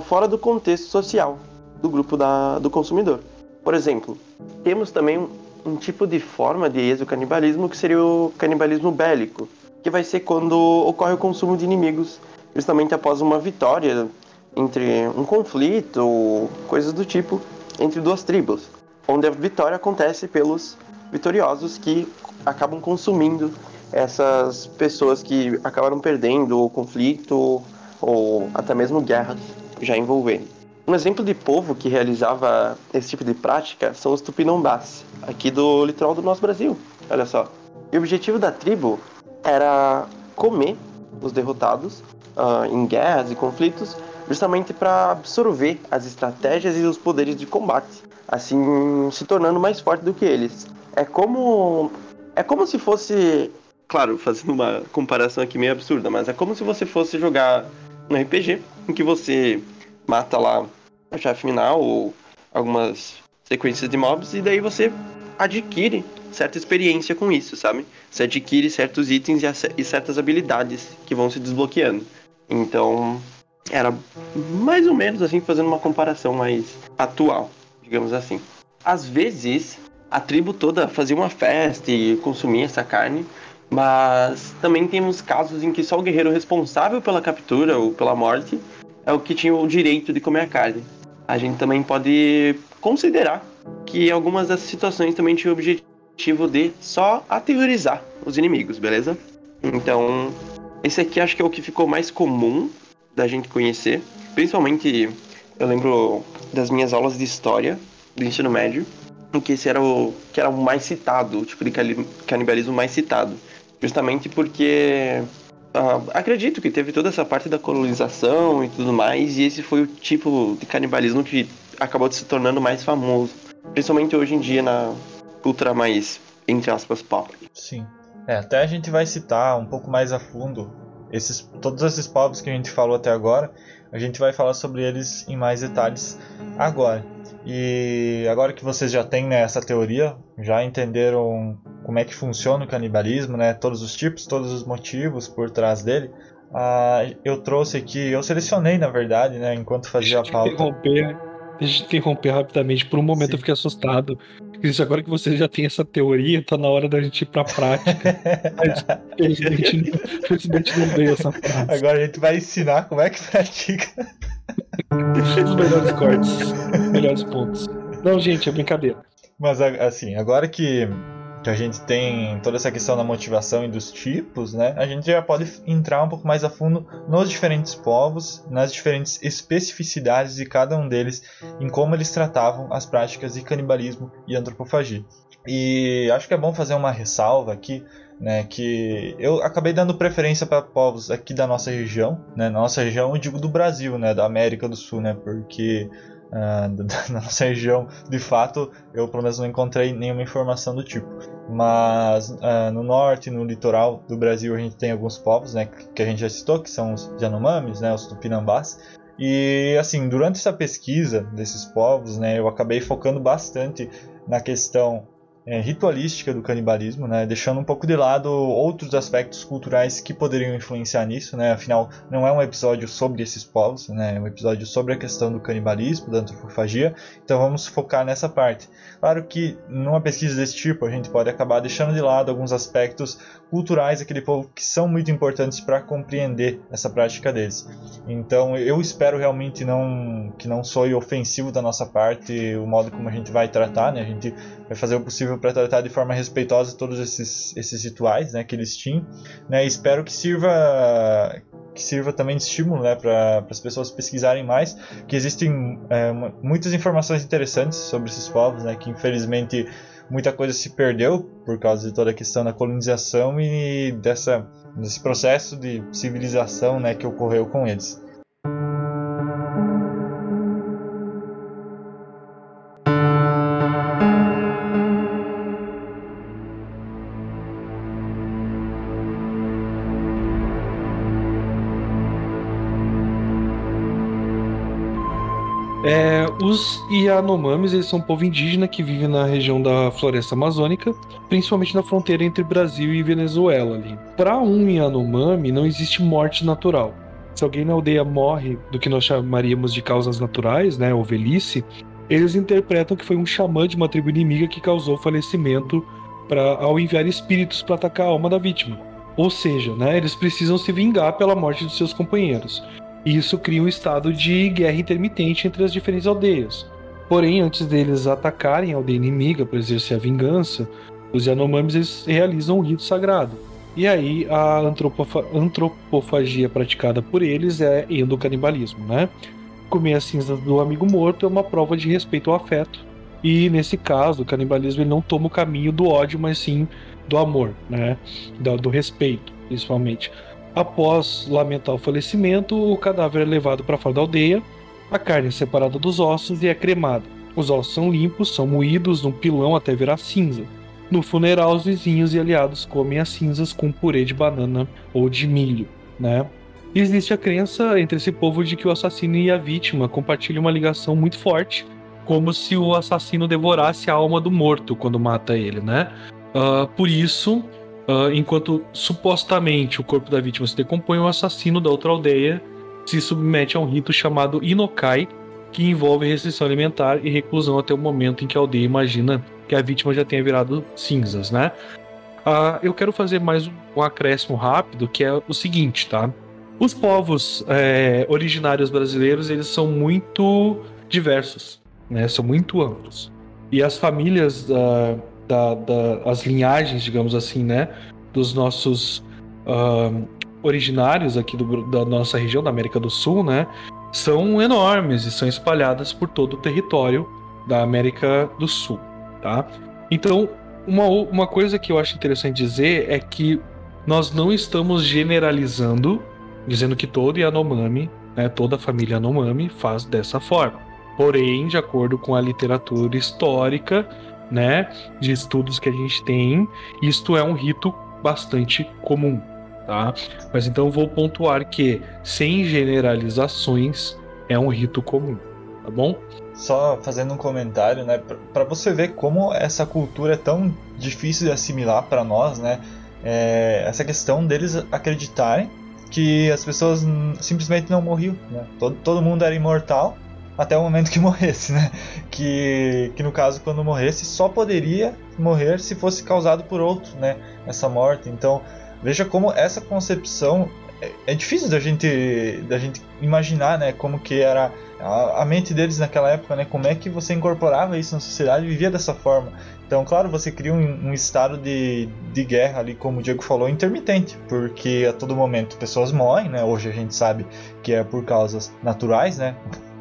fora do contexto social do grupo do consumidor. Por exemplo, temos também um tipo de forma de exocanibalismo que seria o canibalismo bélico, que vai ser quando ocorre o consumo de inimigos, justamente após uma vitória entre um conflito ou coisas do tipo entre duas tribos, onde a vitória acontece pelos vitoriosos que acabam consumindo essas pessoas que acabaram perdendo o conflito ou até mesmo guerras já envolvendo. Um exemplo de povo que realizava esse tipo de prática são os tupinambás, aqui do litoral do nosso Brasil, olha só. E o objetivo da tribo era comer os derrotados em guerras e conflitos, justamente para absorver as estratégias e os poderes de combate, assim se tornando mais forte do que eles. É como se fosse, claro, fazendo uma comparação aqui meio absurda, mas é como se você fosse jogar um RPG em que você mata lá o chefe final ou algumas sequências de mobs e daí você adquire certa experiência com isso, sabe? Você adquire certos itens e certas habilidades que vão se desbloqueando. Então, era mais ou menos assim, fazendo uma comparação mais atual, digamos assim. Às vezes, a tribo toda fazia uma festa e consumia essa carne, mas também temos casos em que só o guerreiro responsável pela captura ou pela morte é o que tinha o direito de comer a carne. A gente também pode considerar que algumas dessas situações também tinham o objetivo de só aterrorizar os inimigos, beleza? Então, esse aqui acho que é o que ficou mais comum da gente conhecer. Principalmente, eu lembro das minhas aulas de história do ensino médio, em que esse era o mais citado, o tipo de canibalismo mais citado. Justamente porque acredito que teve toda essa parte da colonização e tudo mais, e esse foi o tipo de canibalismo que acabou se tornando mais famoso. Principalmente hoje em dia na cultura mais, entre aspas, pop. Sim. Até a gente vai citar um pouco mais a fundo todos esses povos que a gente falou até agora. A gente vai falar sobre eles em mais detalhes agora. E agora que vocês já têm, né, essa teoria, já entenderam como é que funciona o canibalismo, né, todos os tipos, todos os motivos por trás dele, eu trouxe aqui, eu selecionei na verdade, né, enquanto fazia a pauta. Deixa eu interromper rapidamente. Por um momento. Sim. Eu fiquei assustado. Porque agora que você já tem essa teoria, tá na hora da gente ir pra prática. Mas felizmente não veio essa frase. Agora a gente vai ensinar como é que pratica. Os melhores cortes, melhores pontos. Não, gente, é brincadeira. Mas assim, agora que que a gente tem toda essa questão da motivação e dos tipos, né, a gente já pode entrar um pouco mais a fundo nos diferentes povos, nas diferentes especificidades de cada um deles, em como eles tratavam as práticas de canibalismo e antropofagia. E acho que é bom fazer uma ressalva aqui, né, que eu acabei dando preferência para povos aqui da nossa região, né, na nossa região eu digo do Brasil, né, da América do Sul, né, porque na nossa região, de fato, eu pelo menos não encontrei nenhuma informação do tipo. Mas no norte, no litoral do Brasil, a gente tem alguns povos, né, que a gente já citou, que são os Yanomamis, né, os Tupinambás. E assim, durante essa pesquisa desses povos, né, eu acabei focando bastante na questão ritualística do canibalismo, né, deixando um pouco de lado outros aspectos culturais que poderiam influenciar nisso, né, afinal não é um episódio sobre esses povos, né, é um episódio sobre a questão do canibalismo, da antropofagia, então vamos focar nessa parte. Claro que numa pesquisa desse tipo a gente pode acabar deixando de lado alguns aspectos culturais daquele povo que são muito importantes para compreender essa prática deles. Então eu espero realmente que não soe ofensivo da nossa parte o modo como a gente vai tratar, né, a gente vai fazer o possível para tratar de forma respeitosa todos esses rituais, né, que eles tinham, né, e espero que sirva também de estímulo, né, para as pessoas pesquisarem mais, que existem muitas informações interessantes sobre esses povos, né, que infelizmente muita coisa se perdeu por causa de toda a questão da colonização e desse processo de civilização, né, que ocorreu com eles. Os Yanomamis, eles são um povo indígena que vive na região da floresta amazônica, principalmente na fronteira entre Brasil e Venezuela ali. Para um Yanomami não existe morte natural. Se alguém na aldeia morre do que nós chamaríamos de causas naturais, né, ou velhice, eles interpretam que foi um xamã de uma tribo inimiga que causou o falecimento ao enviar espíritos para atacar a alma da vítima. Ou seja, né, eles precisam se vingar pela morte dos seus companheiros. E isso cria um estado de guerra intermitente entre as diferentes aldeias. Porém, antes deles atacarem a aldeia inimiga para exercer a vingança, os Yanomamis eles realizam um rito sagrado. E aí a antropofagia praticada por eles é endocanibalismo, né? Comer as cinzas do amigo morto é uma prova de respeito ao afeto. E nesse caso, o canibalismo ele não toma o caminho do ódio, mas sim do amor, né? Do respeito, principalmente. Após lamentar o falecimento, o cadáver é levado para fora da aldeia, a carne é separada dos ossos e é cremada. Os ossos são limpos, são moídos num pilão até virar cinza. No funeral, os vizinhos e aliados comem as cinzas com purê de banana ou de milho, né? Existe a crença entre esse povo de que o assassino e a vítima compartilham uma ligação muito forte, como se o assassino devorasse a alma do morto quando mata ele, né? Por isso, enquanto supostamente o corpo da vítima se decompõe, o assassino da outra aldeia se submete a um rito chamado Inokai, que envolve restrição alimentar e reclusão até o momento em que a aldeia imagina que a vítima já tenha virado cinzas, né? Eu quero fazer mais um acréscimo rápido, que é o seguinte, tá? Os povos originários brasileiros, eles são muito diversos, né? São muito amplos. E as famílias as linhagens, digamos assim, né, dos nossos originários aqui da nossa região, da América do Sul, né, são enormes e são espalhadas por todo o território da América do Sul, tá? Então, uma coisa que eu acho interessante dizer é que nós não estamos generalizando, dizendo que todo Yanomami, né, toda a família Yanomami faz dessa forma. Porém, de acordo com a literatura histórica, né, de estudos que a gente tem, isto é um rito bastante comum, tá? Mas então eu vou pontuar que, sem generalizações, é um rito comum, tá bom? Só fazendo um comentário, né, para você ver como essa cultura é tão difícil de assimilar para nós, né, essa questão deles acreditarem que as pessoas simplesmente não morriam, né? Todo mundo era imortal até o momento que morresse, né? Que no caso, quando morresse, só poderia morrer se fosse causado por outro, né? Essa morte. Então, veja como essa concepção é difícil da gente imaginar, né, como que era a mente deles naquela época, né, como é que você incorporava isso na sociedade e vivia dessa forma. Então, claro, você cria um estado de guerra ali, como o Diego falou, intermitente, porque a todo momento pessoas morrem, né, hoje a gente sabe que é por causas naturais, né.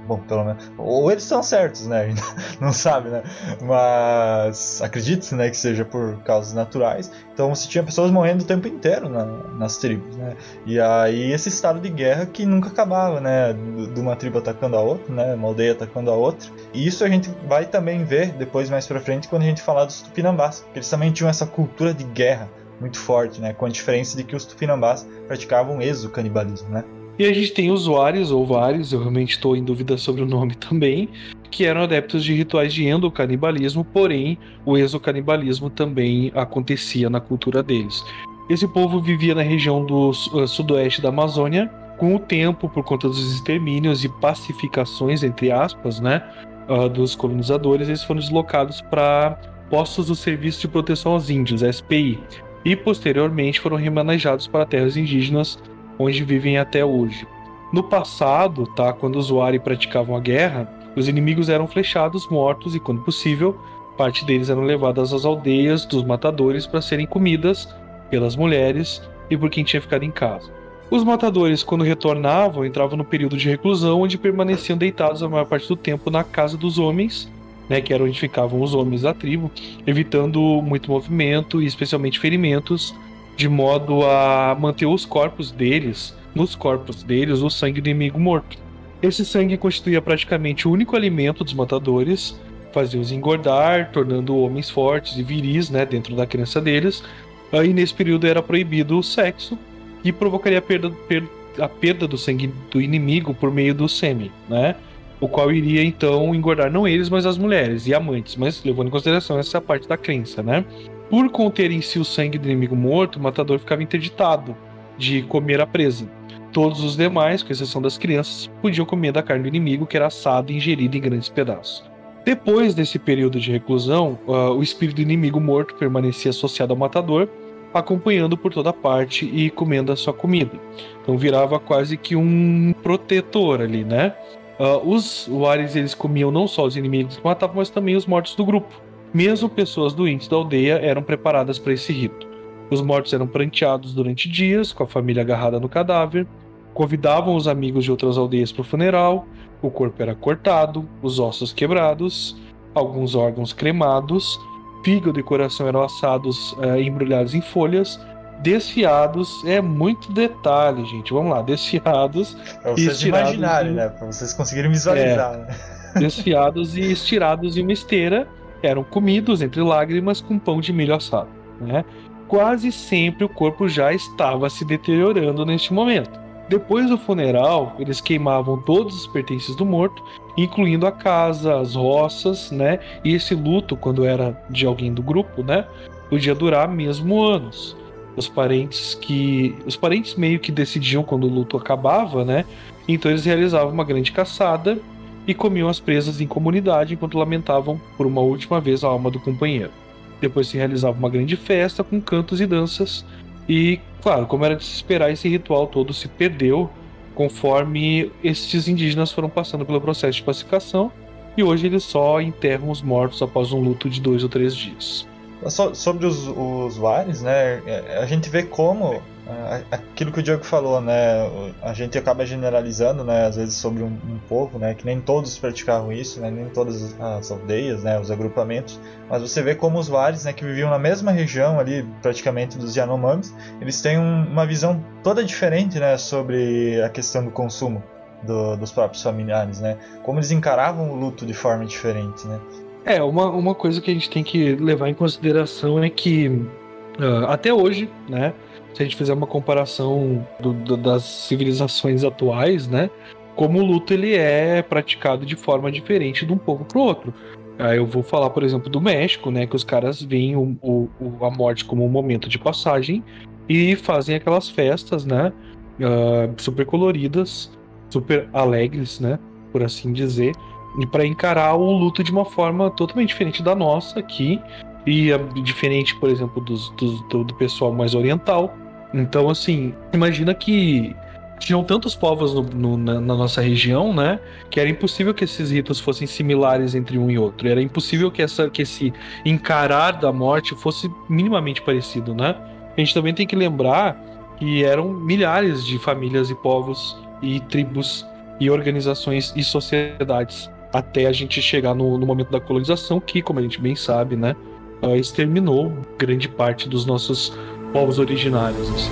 Bom, pelo menos. Ou eles estão certos, né? A gente não sabe, né? Mas acredita-se, né, que seja por causas naturais. Então você tinha pessoas morrendo o tempo inteiro nas tribos, né? E aí esse estado de guerra que nunca acabava, né? De uma tribo atacando a outra, né? Uma aldeia atacando a outra. E isso a gente vai também ver depois mais pra frente quando a gente falar dos Tupinambás. Porque eles também tinham essa cultura de guerra muito forte, né? Com a diferença de que os Tupinambás praticavam exocanibalismo, né? E a gente tem os Waris, ou Vares, eu realmente estou em dúvida sobre o nome também, que eram adeptos de rituais de endocanibalismo, porém o exocanibalismo também acontecia na cultura deles. Esse povo vivia na região do sudoeste da Amazônia. Com o tempo, por conta dos extermínios e pacificações, entre aspas, né, dos colonizadores, eles foram deslocados para postos do Serviço de Proteção aos Índios, SPI, e posteriormente foram remanejados para terras indígenas, onde vivem até hoje. No passado, tá, quando os Wari praticavam a guerra, os inimigos eram flechados, mortos e, quando possível, parte deles eram levadas às aldeias dos matadores para serem comidas pelas mulheres e por quem tinha ficado em casa. Os matadores, quando retornavam, entravam no período de reclusão, onde permaneciam deitados a maior parte do tempo na casa dos homens, né, que era onde ficavam os homens da tribo, evitando muito movimento e especialmente ferimentos, de modo a manter nos corpos deles, o sangue do inimigo morto. Esse sangue constituía praticamente o único alimento dos matadores, fazia-os engordar, tornando homens fortes e viris, né, dentro da crença deles. E nesse período era proibido o sexo, e provocaria a perda do sangue do inimigo por meio do sêmen, né, o qual iria então engordar não eles, mas as mulheres e amantes, mas levando em consideração essa parte da crença, né. Por conter em si o sangue do inimigo morto, o matador ficava interditado de comer a presa. Todos os demais, com exceção das crianças, podiam comer da carne do inimigo, que era assada e ingerida em grandes pedaços. Depois desse período de reclusão, o espírito do inimigo morto permanecia associado ao matador, acompanhando por toda parte e comendo a sua comida. Então virava quase que um protetor ali, né? Os Waris, eles comiam não só os inimigos que matavam, mas também os mortos do grupo. Mesmo pessoas doentes da aldeia eram preparadas para esse rito. Os mortos eram pranteados durante dias, com a família agarrada no cadáver, convidavam os amigos de outras aldeias para o funeral, o corpo era cortado, os ossos quebrados, alguns órgãos cremados, fígado e coração eram assados, embrulhados em folhas, desfiados, é muito detalhe, gente, vamos lá, desfiados pra vocês imaginarem, né, pra vocês conseguirem visualizar, né? Desfiados e estirados em uma esteira, eram comidos entre lágrimas com pão de milho assado, né? Quase sempre o corpo já estava se deteriorando neste momento. Depois do funeral, eles queimavam todos os pertences do morto, incluindo a casa, as roças, né? E esse luto, quando era de alguém do grupo, né, podia durar mesmo anos. Os parentes meio que decidiam quando o luto acabava, né? Então eles realizavam uma grande caçada e comiam as presas em comunidade enquanto lamentavam por uma última vez a alma do companheiro. Depois se realizava uma grande festa com cantos e danças e, claro, como era de se esperar, esse ritual todo se perdeu conforme estes indígenas foram passando pelo processo de pacificação e hoje eles só enterram os mortos após um luto de 2 ou 3 dias. Sobre os Waris, né, a gente vê como aquilo que o Diego falou, né, a gente acaba generalizando, né, às vezes sobre um povo, né, que nem todos praticavam isso, né, nem todas as aldeias, né, os agrupamentos, mas você vê como os Waris, né, que viviam na mesma região ali, praticamente dos Yanomamis, eles têm uma visão toda diferente, né, sobre a questão do consumo dos próprios familiares, né, como eles encaravam o luto de forma diferente, né. Uma coisa que a gente tem que levar em consideração é que até hoje, né, se a gente fizer uma comparação das civilizações atuais, né, como o luto ele é praticado de forma diferente de um povo para o outro. Eu vou falar, por exemplo, do México, né, que os caras veem a morte como um momento de passagem e fazem aquelas festas, né, super coloridas, super alegres, né, por assim dizer, e para encarar o luto de uma forma totalmente diferente da nossa aqui, e diferente, por exemplo, do pessoal mais oriental, Então, assim, imagina que tinham tantos povos na nossa região, né? Que era impossível que esses ritos fossem similares entre um e outro. Era impossível que esse encarar da morte fosse minimamente parecido, né? A gente também tem que lembrar que eram milhares de famílias e povos e tribos e organizações e sociedades até a gente chegar no momento da colonização, que, como a gente bem sabe, né? Exterminou grande parte dos nossos povos originários, assim.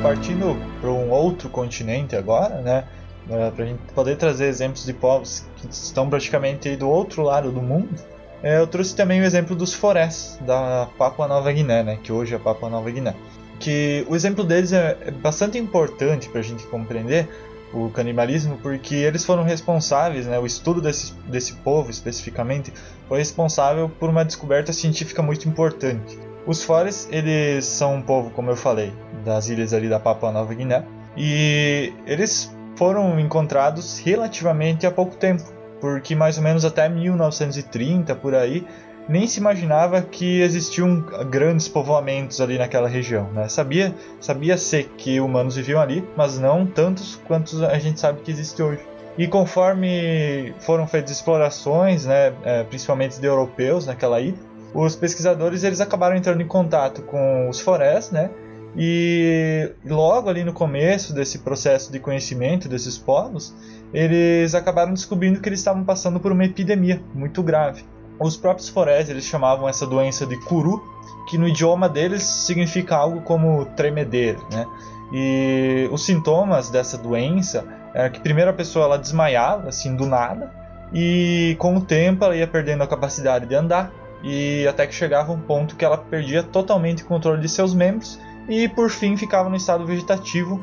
Partindo para um outro continente agora, né, para a gente poder trazer exemplos de povos que estão praticamente do outro lado do mundo, eu trouxe também o exemplo dos forés da Papua Nova Guiné, né, que hoje é Papua Nova Guiné. Que o exemplo deles é bastante importante para a gente compreender o canibalismo, porque eles foram responsáveis, né, o estudo desse povo especificamente foi responsável por uma descoberta científica muito importante. Os Fores, eles são um povo, como eu falei, das ilhas ali da Papua Nova Guiné, e eles foram encontrados relativamente há pouco tempo, porque mais ou menos até 1930, por aí, nem se imaginava que existiam grandes povoamentos ali naquela região, né? Sabia-se que humanos viviam ali, mas não tantos quantos a gente sabe que existe hoje. E conforme foram feitas explorações, né, principalmente de europeus naquela ilha, os pesquisadores eles acabaram entrando em contato com os forés, né? E logo ali no começo desse processo de conhecimento desses povos, eles acabaram descobrindo que eles estavam passando por uma epidemia muito grave. Os próprios forés eles chamavam essa doença de curu, que no idioma deles significa algo como tremedeira, né? E os sintomas dessa doença era que primeiro a pessoa ela desmaiava assim do nada, e com o tempo ela ia perdendo a capacidade de andar, e até que chegava um ponto que ela perdia totalmente o controle de seus membros e por fim ficava no estado vegetativo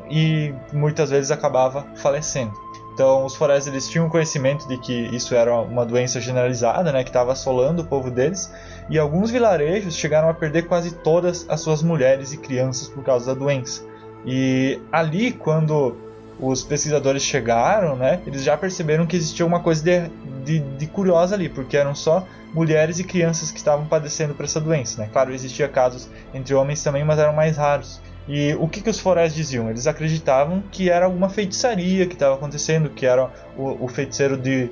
e muitas vezes acabava falecendo. Então os forés eles tinham conhecimento de que isso era uma doença generalizada, né, que estava assolando o povo deles, e alguns vilarejos chegaram a perder quase todas as suas mulheres e crianças por causa da doença. E ali, quando os pesquisadores chegaram, né, eles já perceberam que existia uma coisa de curiosa ali, porque eram só mulheres e crianças que estavam padecendo por essa doença, né? Claro, existia casos entre homens também, mas eram mais raros. E o que os forés diziam? Eles acreditavam que era alguma feitiçaria que estava acontecendo, que era o feiticeiro de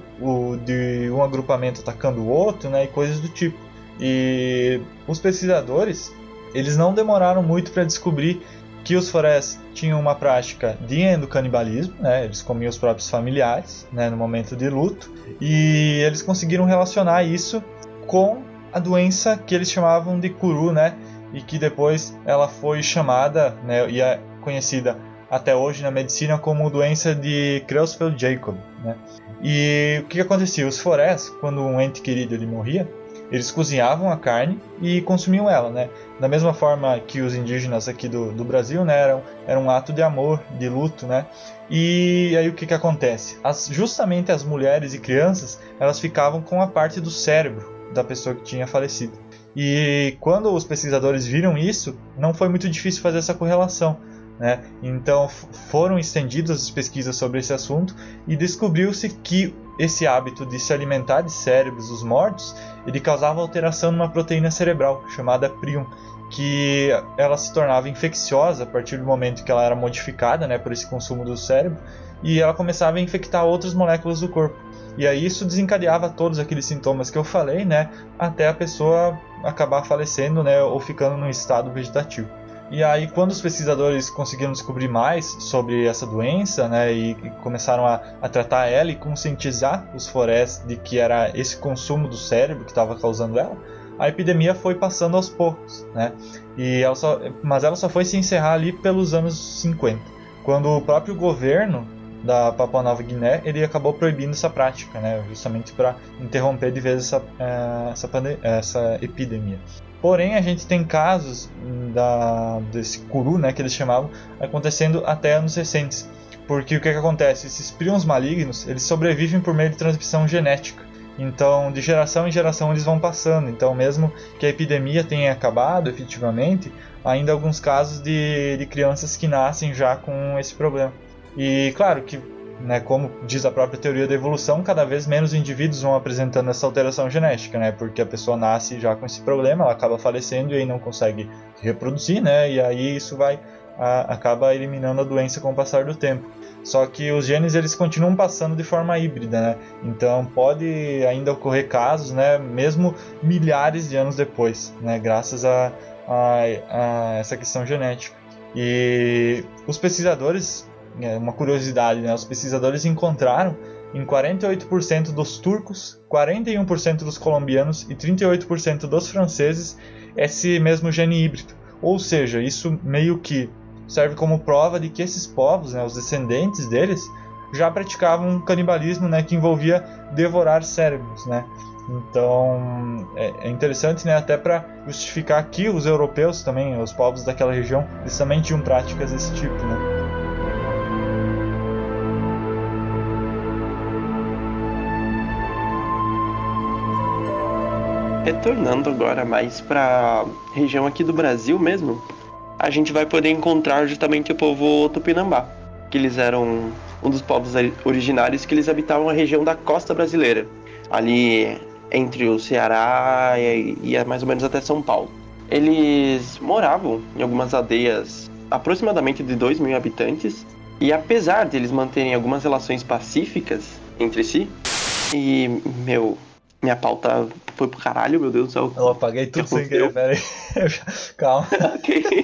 um agrupamento atacando o outro, né, e coisas do tipo. E os pesquisadores, eles não demoraram muito para descobrir que os forés tinham uma prática de endocanibalismo, né? Eles comiam os próprios familiares, né, no momento de luto, e eles conseguiram relacionar isso com a doença que eles chamavam de curu, né, e que depois ela foi chamada, né, e é conhecida até hoje na medicina como doença de Creutzfeldt-Jakob, né? E o que acontecia? Os forés, quando um ente querido ele morria, eles cozinhavam a carne e consumiam ela, né? Da mesma forma que os indígenas aqui do Brasil, né? Era um ato de amor, de luto, né? E aí o que acontece? Justamente as mulheres e crianças, elas ficavam com a parte do cérebro da pessoa que tinha falecido. E quando os pesquisadores viram isso, não foi muito difícil fazer essa correlação, né? Então foram estendidas as pesquisas sobre esse assunto e descobriu-se que esse hábito de se alimentar de cérebros dos mortos, ele causava alteração numa proteína cerebral chamada prion, que ela se tornava infecciosa a partir do momento que ela era modificada, né, por esse consumo do cérebro, e ela começava a infectar outras moléculas do corpo. E aí isso desencadeava todos aqueles sintomas que eu falei, né, até a pessoa acabar falecendo, né, ou ficando num estado vegetativo. E aí, quando os pesquisadores conseguiram descobrir mais sobre essa doença, né, e começaram a tratar ela e conscientizar os forés de que era esse consumo do cérebro que estava causando ela, a epidemia foi passando aos poucos, né? Mas ela só foi se encerrar ali pelos anos 50, quando o próprio governo da Papua Nova Guiné ele acabou proibindo essa prática, né, justamente para interromper de vez essa epidemia. Porém, a gente tem casos desse curu, né, que eles chamavam, acontecendo até anos recentes. Porque o que acontece? Esses prions malignos, eles sobrevivem por meio de transmissão genética. Então, de geração em geração eles vão passando. Então, mesmo que a epidemia tenha acabado efetivamente, ainda há alguns casos de crianças que nascem já com esse problema. E claro que né, como diz a própria teoria da evolução, cada vez menos indivíduos vão apresentando essa alteração genética, né, porque a pessoa nasce já com esse problema, ela acaba falecendo e aí não consegue reproduzir, né, e aí isso acaba eliminando a doença com o passar do tempo. Só que os genes eles continuam passando de forma híbrida, né? Então pode ainda ocorrer casos, né, mesmo milhares de anos depois, né, graças a essa questão genética. E os pesquisadores, uma curiosidade, né, os pesquisadores encontraram em 48% dos turcos, 41% dos colombianos e 38% dos franceses esse mesmo gene híbrido. Ou seja, isso meio que serve como prova de que esses povos, né, os descendentes deles, já praticavam um canibalismo, né, que envolvia devorar cérebros, né? Então é interessante, né, até para justificar que os europeus também, os povos daquela região, eles também tinham práticas desse tipo, né? Retornando agora mais para região aqui do Brasil mesmo, a gente vai poder encontrar justamente o povo Tupinambá, que eles eram um dos povos originários que eles habitavam a região da costa brasileira, ali entre o Ceará e mais ou menos até São Paulo. Eles moravam em algumas aldeias aproximadamente de 2.000 habitantes, e apesar de eles manterem algumas relações pacíficas entre si, e minha pauta foi pro caralho, meu Deus do céu. Eu apaguei tudo sem querer, pera aí. Calma. Ok.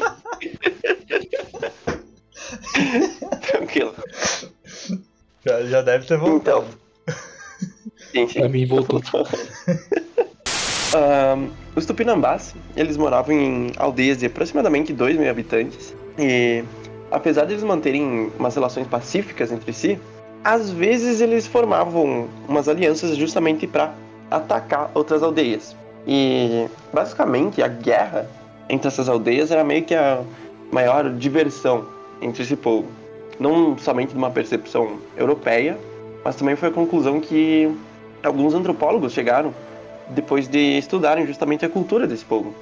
Tranquilo. Já deve ter voltado. Então, sim. Pra mim voltou. Os Tupinambás, eles moravam em aldeias de aproximadamente 2.000 habitantes. E apesar de eles manterem umas relações pacíficas entre si, às vezes eles formavam umas alianças justamente para atacar outras aldeias. E basicamente a guerra entre essas aldeias era meio que a maior diversão entre esse povo. Não somente de uma percepção europeia, mas também foi a conclusão que alguns antropólogos chegaram depois de estudarem justamente a cultura desse povo.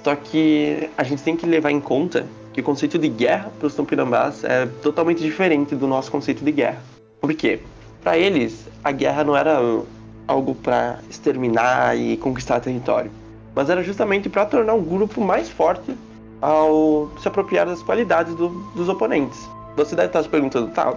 Só que a gente tem que levar em conta que o conceito de guerra para os Tupinambás é totalmente diferente do nosso conceito de guerra. Por quê? Para eles, a guerra não era algo para exterminar e conquistar território, mas era justamente para tornar um grupo mais forte ao se apropriar das qualidades dos oponentes. Você deve estar se perguntando, tá,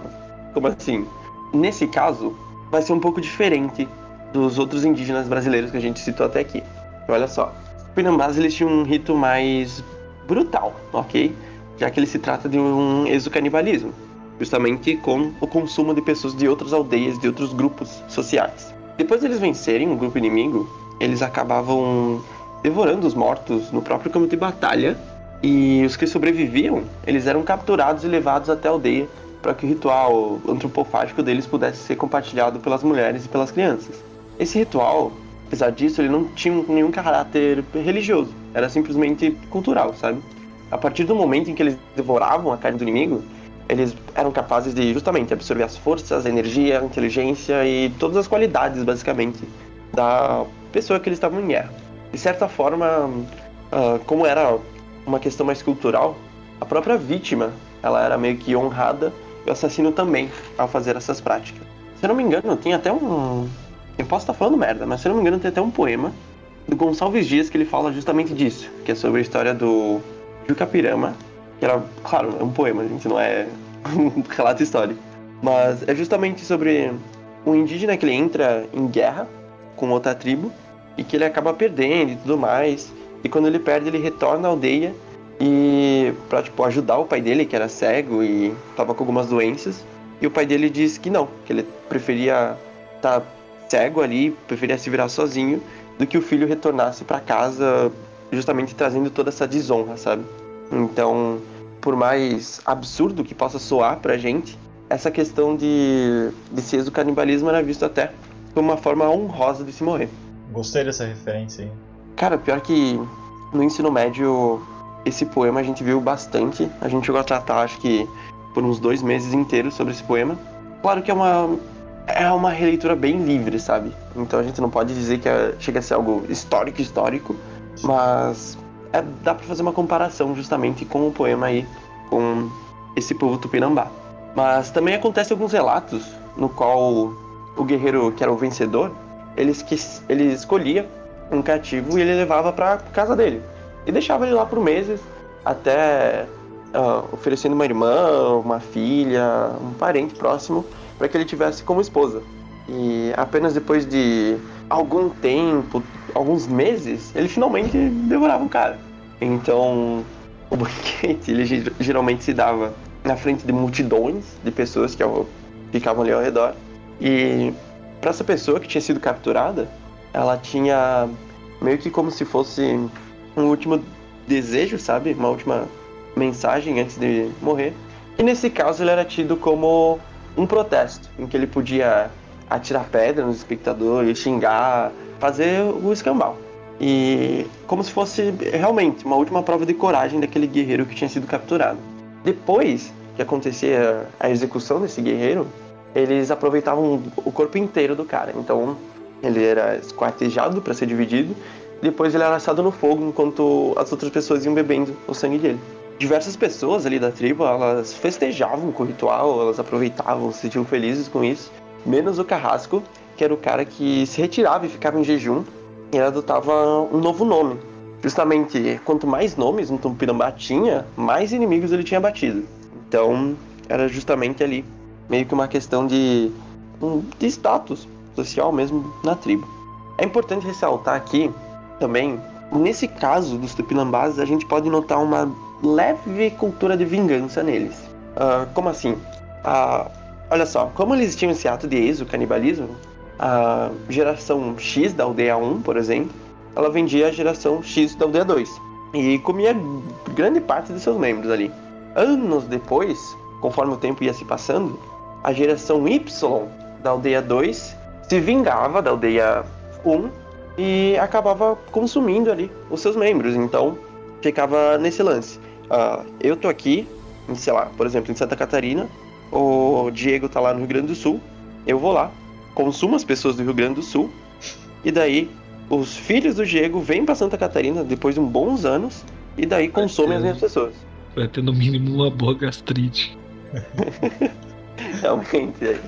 como assim? Nesse caso, vai ser um pouco diferente dos outros indígenas brasileiros que a gente citou até aqui. Olha só, os Tupinambás eles tinham um rito mais brutal, ok? Já que ele se trata de um exocanibalismo, justamente com o consumo de pessoas de outras aldeias, de outros grupos sociais. Depois de eles vencerem um grupo inimigo, eles acabavam devorando os mortos no próprio campo de batalha, e os que sobreviviam, eles eram capturados e levados até a aldeia para que o ritual antropofágico deles pudesse ser compartilhado pelas mulheres e pelas crianças. Esse ritual, apesar disso, ele não tinha nenhum caráter religioso, era simplesmente cultural, sabe? A partir do momento em que eles devoravam a carne do inimigo, eles eram capazes de justamente absorver as forças, a energia, a inteligência e todas as qualidades, basicamente, da pessoa que eles estavam em guerra. De certa forma, como era uma questão mais cultural, a própria vítima, ela era meio que honrada, e o assassino também, ao fazer essas práticas. Se eu não me engano, tem até um... Eu posso estar falando merda, mas se eu não me engano, tem até um poema do Gonçalves Dias que ele fala justamente disso, que é sobre a história do Jucapirama, que era, claro, é um poema, gente, não é um relato histórico, mas é justamente sobre um indígena que ele entra em guerra com outra tribo e que ele acaba perdendo e tudo mais, e quando ele perde, ele retorna à aldeia e pra, ajudar o pai dele, que era cego e tava com algumas doenças, e o pai dele diz que não, que ele preferia estar cego ali, preferia se virar sozinho, do que o filho retornasse pra casa, justamente trazendo toda essa desonra, sabe? Então, por mais absurdo que possa soar pra gente, essa questão de ser exocanibalismo era visto até como uma forma honrosa de se morrer. Gostei dessa referência aí. Cara, pior que no ensino médio, esse poema a gente viu bastante. A gente chegou a tratar, acho que, por uns 2 meses inteiros sobre esse poema. Claro que é uma releitura bem livre, sabe? Então a gente não pode dizer que chega a ser algo histórico, mas dá pra fazer uma comparação justamente com o poema aí, com esse povo Tupinambá. Mas também acontecem alguns relatos no qual o guerreiro, que era o vencedor, ele escolhia um cativo e ele levava para casa dele. E deixava ele lá por meses, até oferecendo uma irmã, uma filha, um parente próximo, para que ele tivesse como esposa. E apenas depois de algum tempo, alguns meses, ele finalmente devorava o cara. Então, o banquete, ele geralmente se dava na frente de multidões de pessoas que ficavam ali ao redor. E para essa pessoa que tinha sido capturada, ela tinha meio que como se fosse um último desejo, sabe? Uma última mensagem antes de morrer. E nesse caso ele era tido como um protesto, em que ele podia atirar pedra nos espectadores, xingar, fazer o escambau. E como se fosse realmente uma última prova de coragem daquele guerreiro que tinha sido capturado. Depois que acontecia a execução desse guerreiro, eles aproveitavam o corpo inteiro do cara. Então ele era esquartejado para ser dividido, depois ele era assado no fogo enquanto as outras pessoas iam bebendo o sangue dele. Diversas pessoas ali da tribo, elas festejavam com o ritual, elas aproveitavam, se sentiam felizes com isso, menos o Carrasco, que era o cara que se retirava e ficava em jejum, e ele adotava um novo nome. Justamente, quanto mais nomes um Tupinambá tinha, mais inimigos ele tinha batido. Então, era justamente ali, meio que uma questão de status social mesmo na tribo. É importante ressaltar aqui, também, nesse caso dos Tupinambás, a gente pode notar uma leve cultura de vingança neles. Como assim? Olha só, como eles tinham esse ato de exo-canibalismo, a geração X da aldeia 1, por exemplo, ela vendia a geração X da aldeia 2 e comia grande parte de seus membros ali. Anos depois, conforme o tempo ia se passando, a geração Y da aldeia 2 se vingava da aldeia 1 e acabava consumindo ali os seus membros. Então, ficava nesse lance. Eu tô aqui, sei lá, por exemplo, em Santa Catarina, o Diego tá lá no Rio Grande do Sul, eu vou lá, consumo as pessoas do Rio Grande do Sul, e daí os filhos do Diego vêm pra Santa Catarina depois de bons anos, e daí consomem as minhas pessoas. Vai ter no mínimo uma boa gastrite. Realmente, é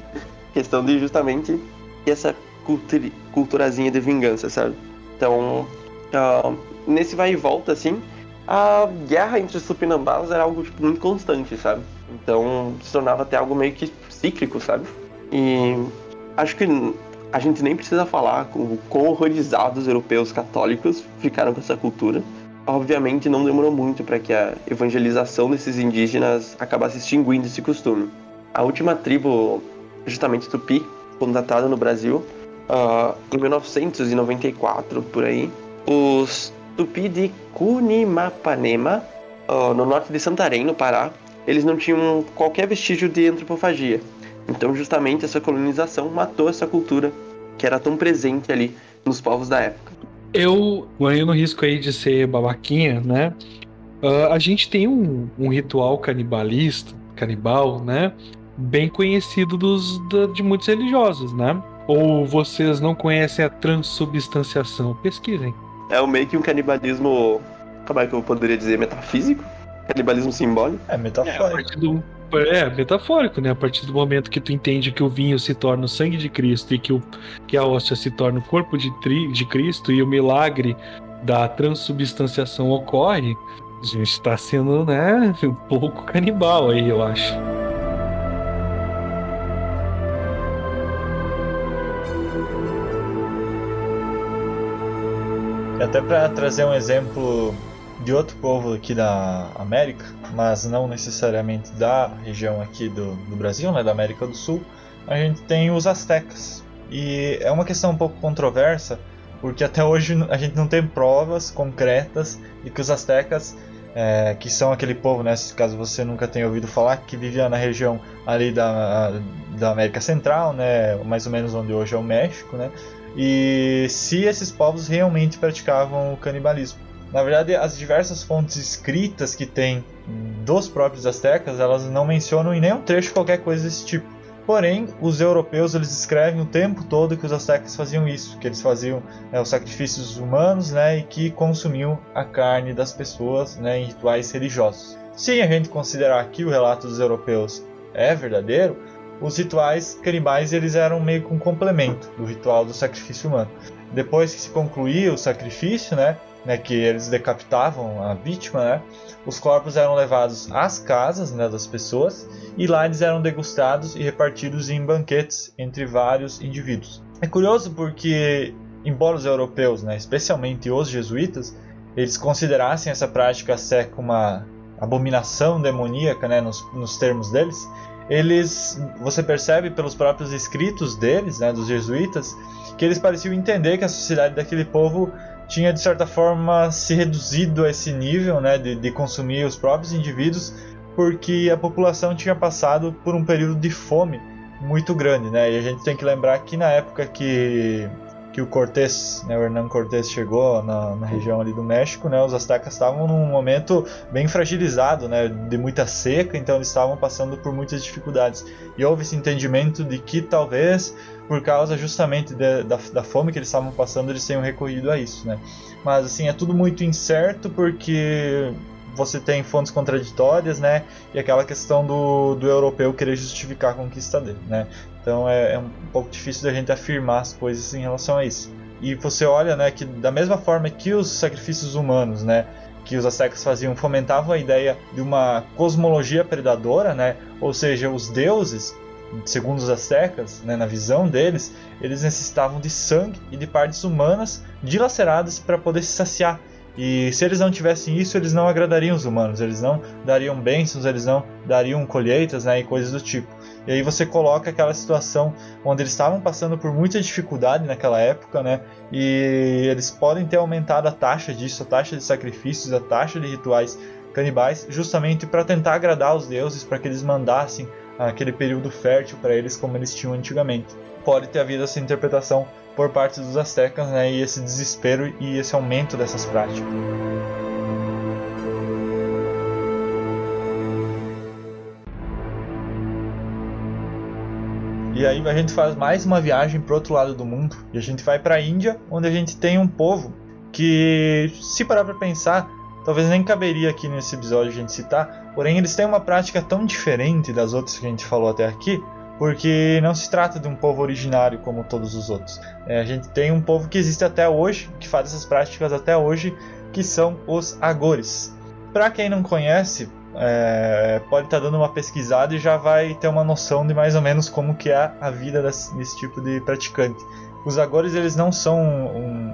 questão de justamente essa culturazinha de vingança, sabe? Então, nesse vai e volta, assim, a guerra entre os Tupinambás era algo muito constante, sabe? Então se tornava até algo meio que cíclico, sabe? E acho que a gente nem precisa falar com quão horrorizados os europeus católicos ficaram com essa cultura. Obviamente não demorou muito para que a evangelização desses indígenas acabasse extinguindo esse costume. A última tribo, justamente Tupi, contatada no Brasil, em 1994, por aí, os Tupi de Cunimapanema, no norte de Santarém, no Pará, eles não tinham qualquer vestígio de antropofagia. Então, justamente, essa colonização matou essa cultura que era tão presente ali nos povos da época. Eu ganho no risco aí de ser babaquinha, né? A gente tem um ritual canibal, né? Bem conhecido de muitos religiosos, né? Ou vocês não conhecem a transubstanciação? Pesquisem. É meio que um canibalismo, como é que eu poderia dizer, metafísico? Canibalismo simbólico? É metafórico. Metafórico, né? A partir do momento que tu entende que o vinho se torna o sangue de Cristo e que a hóstia se torna o corpo de Cristo e o milagre da transubstanciação ocorre, a gente está sendo, né, um pouco canibal aí, eu acho. E até para trazer um exemplo de outro povo aqui da América, mas não necessariamente da região aqui do Brasil, né, da América do Sul, a gente tem os astecas. E é uma questão um pouco controversa, porque até hoje a gente não tem provas concretas de que os astecas, que são aquele povo, né, caso você nunca tenha ouvido falar, que vivia na região ali da América Central, né, mais ou menos onde hoje é o México, né, e se esses povos realmente praticavam o canibalismo. Na verdade, as diversas fontes escritas que tem dos próprios astecas, elas não mencionam em nenhum trecho qualquer coisa desse tipo. Porém, os europeus, eles escrevem o tempo todo que os astecas faziam isso, que eles faziam os sacrifícios humanos, né, e que consumiam a carne das pessoas, né, em rituais religiosos. Se a gente considerar que o relato dos europeus é verdadeiro, os rituais canibais eles eram meio que um complemento do ritual do sacrifício humano. Depois que se concluía o sacrifício, né, que eles decapitavam a vítima, né, os corpos eram levados às casas, né, das pessoas, e lá eles eram degustados e repartidos em banquetes entre vários indivíduos. É curioso porque, embora os europeus, né, especialmente os jesuítas, eles considerassem essa prática seca uma abominação demoníaca, né, nos termos deles, você percebe pelos próprios escritos deles, né, dos jesuítas, que eles pareciam entender que a sociedade daquele povo tinha de certa forma se reduzido a esse nível, né, de consumir os próprios indivíduos, porque a população tinha passado por um período de fome muito grande, né? E a gente tem que lembrar que na época que o Cortés, né, o Hernán Cortés chegou na região ali do México, né, os astecas estavam num momento bem fragilizado, né, de muita seca, então eles estavam passando por muitas dificuldades. E houve esse entendimento de que talvez, por causa justamente da fome que eles estavam passando, eles tenham recorrido a isso, né. Mas assim, é tudo muito incerto porque você tem fontes contraditórias, né, e aquela questão do europeu querer justificar a conquista dele, né. Então é um pouco difícil da gente afirmar as coisas em relação a isso. E você olha, né, que da mesma forma que os sacrifícios humanos, né, que os astecas faziam, fomentavam a ideia de uma cosmologia predadora, né, ou seja, os deuses, segundo os astecas, né, na visão deles, eles necessitavam de sangue e de partes humanas dilaceradas para poder se saciar. E se eles não tivessem isso, eles não agradariam os humanos, eles não dariam bênçãos, eles não dariam colheitas, né, e coisas do tipo. E aí você coloca aquela situação onde eles estavam passando por muita dificuldade naquela época, né, e eles podem ter aumentado a taxa disso, a taxa de sacrifícios, a taxa de rituais canibais, justamente para tentar agradar os deuses, para que eles mandassem aquele período fértil para eles como eles tinham antigamente. Pode ter havido essa interpretação por parte dos astecas, né, e esse desespero e esse aumento dessas práticas. E aí a gente faz mais uma viagem para o outro lado do mundo e a gente vai para a Índia, onde a gente tem um povo que, se parar para pensar, talvez nem caberia aqui nesse episódio a gente citar, porém eles têm uma prática tão diferente das outras que a gente falou até aqui, porque não se trata de um povo originário como todos os outros. A gente tem um povo que existe até hoje, que faz essas práticas até hoje, que são os agores. Para quem não conhece, pode estar dando uma pesquisada e já vai ter uma noção de mais ou menos como que é a vida desse tipo de praticante. Os agores, eles não são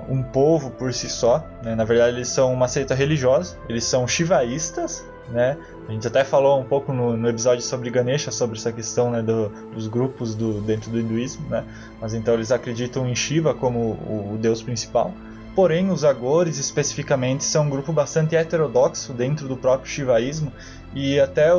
um povo por si só, né? Na verdade eles são uma seita religiosa, eles são shivaístas, né? A gente até falou um pouco no episódio sobre Ganesha, sobre essa questão, né, dos grupos dentro do hinduísmo, né? Mas então eles acreditam em Shiva como o deus principal. Porém, os agores especificamente são um grupo bastante heterodoxo dentro do próprio shivaísmo, e até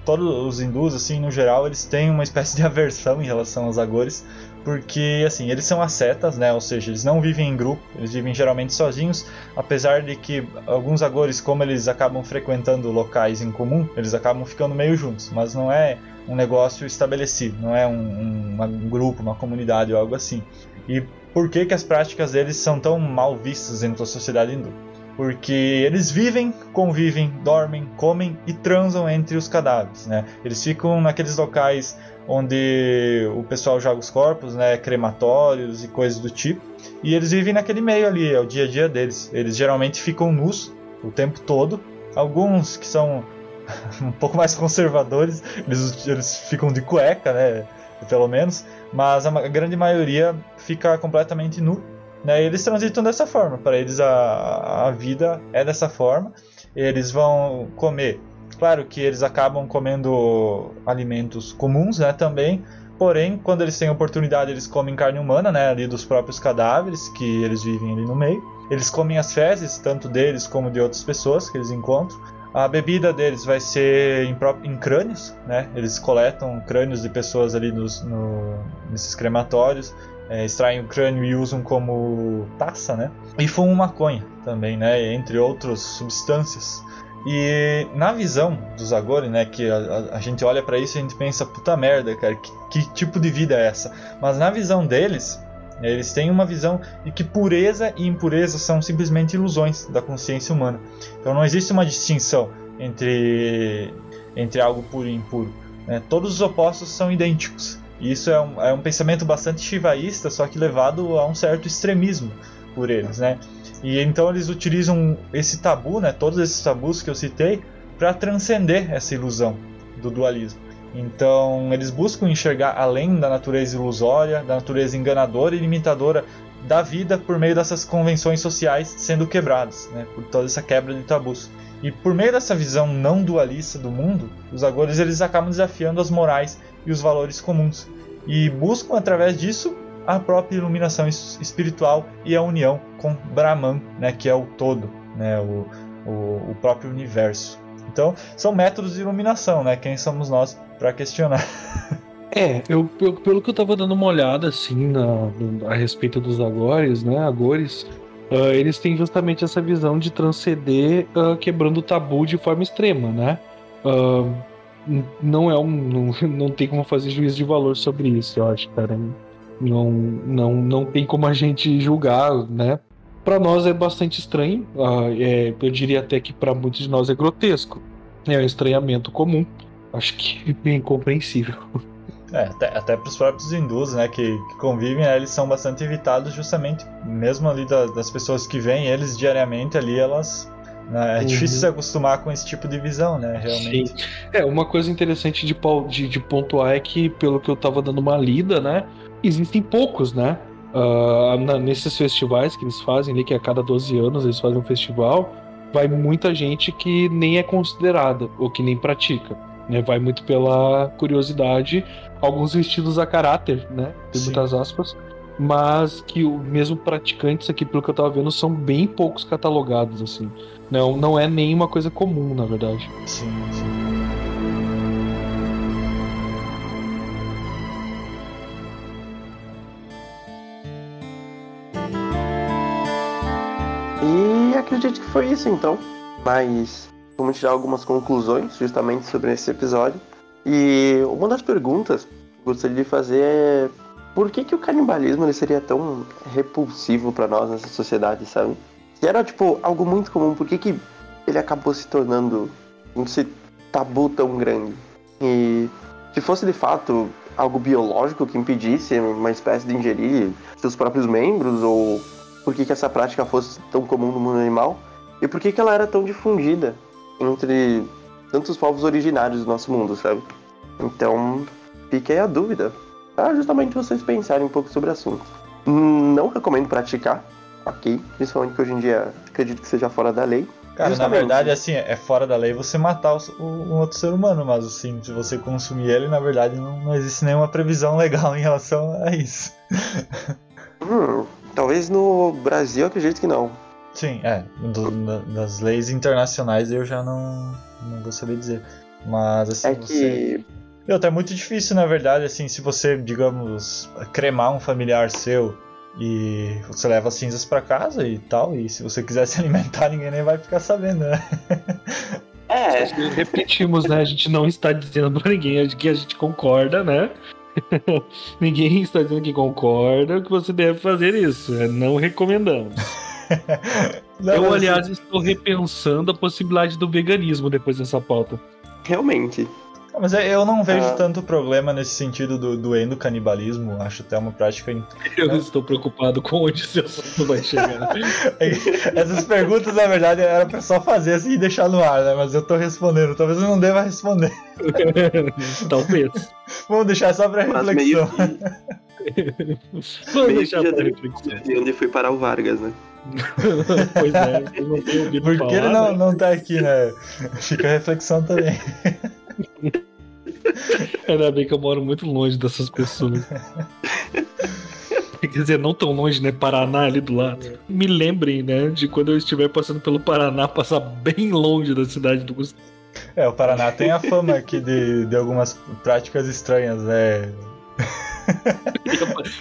todos os hindus, assim, no geral, eles têm uma espécie de aversão em relação aos agores, porque assim, eles são ascetas, né? Ou seja, eles não vivem em grupo, eles vivem geralmente sozinhos, apesar de que alguns agores, como eles acabam frequentando locais em comum, eles acabam ficando meio juntos, mas não é um negócio estabelecido, não é um grupo, uma comunidade ou algo assim. E por que as práticas deles são tão mal vistas dentro da sociedade hindu? Porque eles vivem, convivem, dormem, comem e transam entre os cadáveres, né? Eles ficam naqueles locais onde o pessoal joga os corpos, né, crematórios e coisas do tipo, e eles vivem naquele meio ali, é o dia a dia deles. Eles geralmente ficam nus o tempo todo. Alguns que são um pouco mais conservadores, eles ficam de cueca, né, pelo menos, mas a grande maioria fica completamente nu, né, e eles transitam dessa forma. Para eles a vida é dessa forma. Eles vão comer, claro que eles acabam comendo alimentos comuns, né, também, porém, quando eles têm oportunidade, eles comem carne humana, né, ali dos próprios cadáveres que eles vivem ali no meio. Eles comem as fezes, tanto deles como de outras pessoas que eles encontram. A bebida deles vai ser em crânios, né? Eles coletam crânios de pessoas ali nesses crematórios, extraem o crânio e usam como taça, né? E fumam maconha também, né? Entre outras substâncias. E na visão dos agores, né, que a gente olha pra isso e a gente pensa, puta merda, cara, que tipo de vida é essa? Mas na visão deles, eles têm uma visão de que pureza e impureza são simplesmente ilusões da consciência humana. Então não existe uma distinção entre algo puro e impuro. né? Todos os opostos são idênticos. E isso é um pensamento bastante shivaísta, só que levado a um certo extremismo por eles, né? E então eles utilizam esse tabu, né, todos esses tabus que eu citei, para transcender essa ilusão do dualismo. Então eles buscam enxergar além da natureza ilusória, da natureza enganadora e limitadora da vida por meio dessas convenções sociais sendo quebradas, né, por toda essa quebra de tabus. E por meio dessa visão não dualista do mundo, os Aghores eles acabam desafiando as morais e os valores comuns e buscam através disso a própria iluminação espiritual e a união com Brahman, né, que é o todo, né, o próprio universo. Então, são métodos de iluminação, né? Quem somos nós para questionar? Pelo que eu tava dando uma olhada assim a respeito dos Aghores, né? Aghores, eles têm justamente essa visão de transcender quebrando o tabu de forma extrema, né? Não tem como fazer juízo de valor sobre isso, eu acho, cara. Não tem como a gente julgar, né? Para nós é bastante estranho, eu diria até que para muitos de nós é grotesco. É um estranhamento comum, acho que é bem compreensível. Até para os próprios hindus, né, que convivem, né, eles são bastante evitados justamente, mesmo ali das pessoas que veem eles diariamente ali, elas... Né, é difícil se acostumar com esse tipo de visão, né, realmente. Sim. Uma coisa interessante de pontuar é que, pelo que eu estava dando uma lida, né, existem poucos, né? Nesses festivais que eles fazem, que a cada 12 anos eles fazem um festival, vai muita gente que nem é considerada ou que nem pratica, né? Vai muito pela curiosidade, alguns vestidos a caráter, né? Tem muitas aspas, mas que mesmo praticantes aqui, pelo que eu tava vendo, são bem poucos catalogados, assim. Não é nenhuma coisa comum, na verdade. Sim. E acredito que foi isso então. Mas vamos tirar algumas conclusões justamente sobre esse episódio. E uma das perguntas que eu gostaria de fazer é: por que o canibalismo ele seria tão repulsivo para nós nessa sociedade, sabe? Se era algo muito comum, por que ele acabou se tornando esse tabu tão grande? E se fosse de fato algo biológico que impedisse uma espécie de ingerir seus próprios membros, ou por que essa prática fosse tão comum no mundo animal, e por que ela era tão difundida entre tantos povos originários do nosso mundo, sabe? Então, fica aí a dúvida, para justamente vocês pensarem um pouco sobre o assunto. Não recomendo praticar, ok? Principalmente que hoje em dia acredito que seja fora da lei. Cara, justamente. Na verdade, assim, é fora da lei você matar um outro ser humano, mas assim, se você consumir ele, na verdade, não existe nenhuma previsão legal em relação a isso. Talvez no Brasil, acredito que não. Sim, das leis internacionais eu já não vou saber dizer. Mas assim, é muito difícil, na verdade, assim, se você, digamos, cremar um familiar seu e você leva as cinzas pra casa e tal, e se você quiser se alimentar, ninguém nem vai ficar sabendo, né? Repetimos, né? A gente não está dizendo pra ninguém que a gente concorda, né? Ninguém está dizendo que concorda que você deve fazer isso. Não recomendamos. Eu, aliás, estou repensando a possibilidade do veganismo depois dessa pauta. Realmente. Mas eu não vejo tanto problema nesse sentido do endocanibalismo. Acho até uma prática... Eu estou preocupado com onde esse assunto vai chegar. Essas perguntas, na verdade, era pra só fazer assim e deixar no ar, né? Mas eu tô respondendo. Talvez eu não deva responder. Talvez. Vamos deixar só pra reflexão. Vamos deixar pra reflexão. E onde foi parar o Vargas, né? Pois é, eu não tenho ouvido falar. Por que ele não tá aqui, né? Fica a reflexão também. Ainda bem que eu moro muito longe dessas pessoas. Quer dizer, não tão longe, né? Paraná ali do lado. Me lembrem, né? De quando eu estiver passando pelo Paraná, passar bem longe da cidade do Gustavo. O Paraná tem a fama aqui de algumas práticas estranhas, né?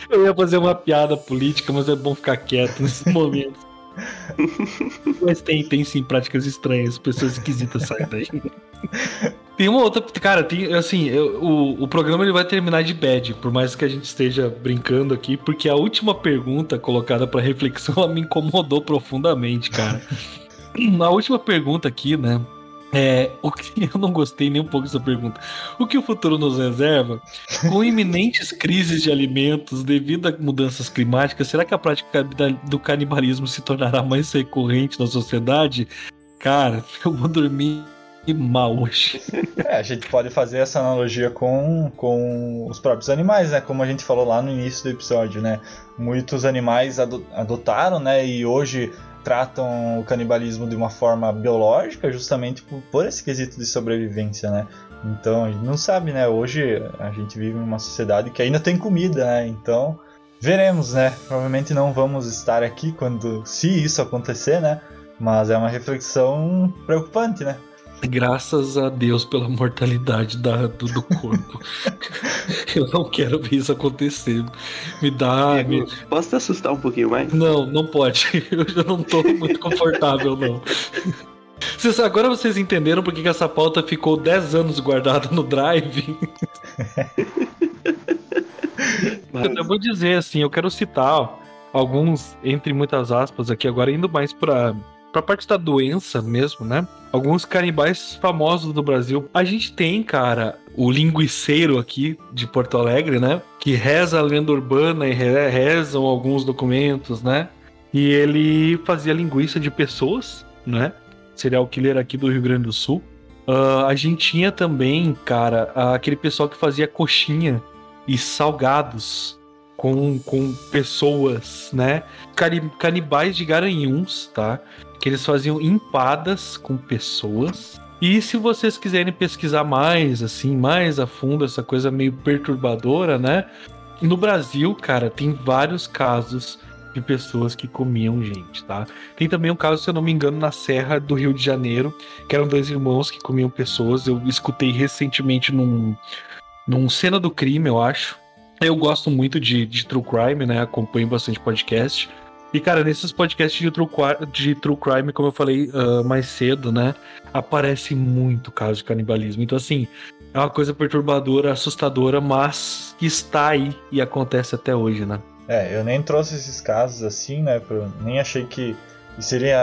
Eu ia fazer uma piada política, mas é bom ficar quieto nesse momento. Mas tem sim práticas estranhas, pessoas esquisitas saem daí. Tem uma outra, cara, tem assim, o programa ele vai terminar de bad, por mais que a gente esteja brincando aqui, porque a última pergunta colocada para reflexão ela me incomodou profundamente, cara. A última pergunta aqui, né, O que eu não gostei nem um pouco dessa pergunta. O que o futuro nos reserva? Com iminentes crises de alimentos devido a mudanças climáticas, será que a prática do canibalismo se tornará mais recorrente na sociedade? Cara, eu vou dormir mal hoje. A gente pode fazer essa analogia com os próprios animais, né? Como a gente falou lá no início do episódio, né? Muitos animais adotaram, né? E hoje tratam o canibalismo de uma forma biológica, justamente por esse quesito de sobrevivência, né? Então, a gente não sabe, né? Hoje a gente vive numa sociedade que ainda tem comida, né? Então, veremos, né? Provavelmente não vamos estar aqui se isso acontecer, né? Mas é uma reflexão preocupante, né? Graças a Deus pela mortalidade do corpo. Eu não quero ver isso acontecer. Posso te assustar um pouquinho mais? Não pode. Eu já não tô muito confortável, não. Agora vocês entenderam por que essa pauta ficou 10 anos guardada no Drive? Eu vou dizer assim, eu quero citar alguns, entre muitas aspas aqui agora, indo mais pra parte da doença mesmo, né? Alguns canibais famosos do Brasil. A gente tem, cara, o linguiceiro aqui de Porto Alegre, né? Que reza a lenda urbana e rezam alguns documentos, né? E ele fazia linguiça de pessoas, né? Serial killer aqui do Rio Grande do Sul. A gente tinha também, cara, aquele pessoal que fazia coxinha e salgados com pessoas, né? Canibais de Garanhuns, tá? Que eles faziam empadas com pessoas. E se vocês quiserem pesquisar mais, assim, mais a fundo, essa coisa meio perturbadora, né? No Brasil, cara, tem vários casos de pessoas que comiam gente, tá? Tem também um caso, se eu não me engano, na Serra do Rio de Janeiro, que eram 2 irmãos que comiam pessoas. Eu escutei recentemente num Cena do Crime, eu acho. Eu gosto muito de True Crime, né? Acompanho bastante podcast. E, cara, nesses podcasts de True Crime, como eu falei mais cedo, né? Aparece muito caso de canibalismo. Então, assim, é uma coisa perturbadora, assustadora, mas que está aí e acontece até hoje, né? Eu nem trouxe esses casos assim, né? Nem achei que seria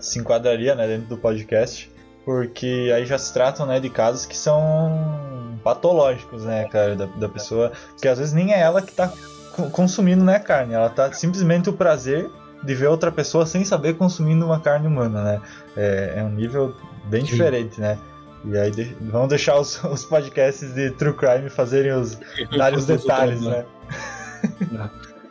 se enquadraria, né, dentro do podcast, porque aí já se tratam, né, de casos que são patológicos, né, cara, da pessoa, que às vezes nem é ela que tá consumindo, né, carne, ela tá simplesmente o prazer de ver outra pessoa sem saber consumindo uma carne humana, né? É um nível bem diferente, né? E aí vamos deixar os podcasts de True Crime darem os detalhes, né?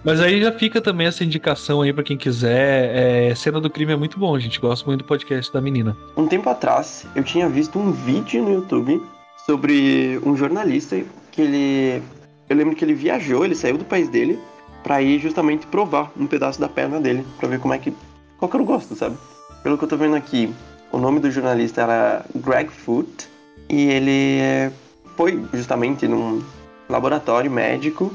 Mas aí já fica também essa indicação aí pra quem quiser. Cena do Crime é muito bom, gente. Gosto muito do podcast da menina. Um tempo atrás, eu tinha visto um vídeo no YouTube sobre um jornalista que eu lembro que ele viajou, ele saiu do país dele pra ir justamente provar um pedaço da perna dele, pra ver qual que era o gosto, sabe? Pelo que eu tô vendo aqui, o nome do jornalista era Greg Foot, e ele foi justamente num laboratório médico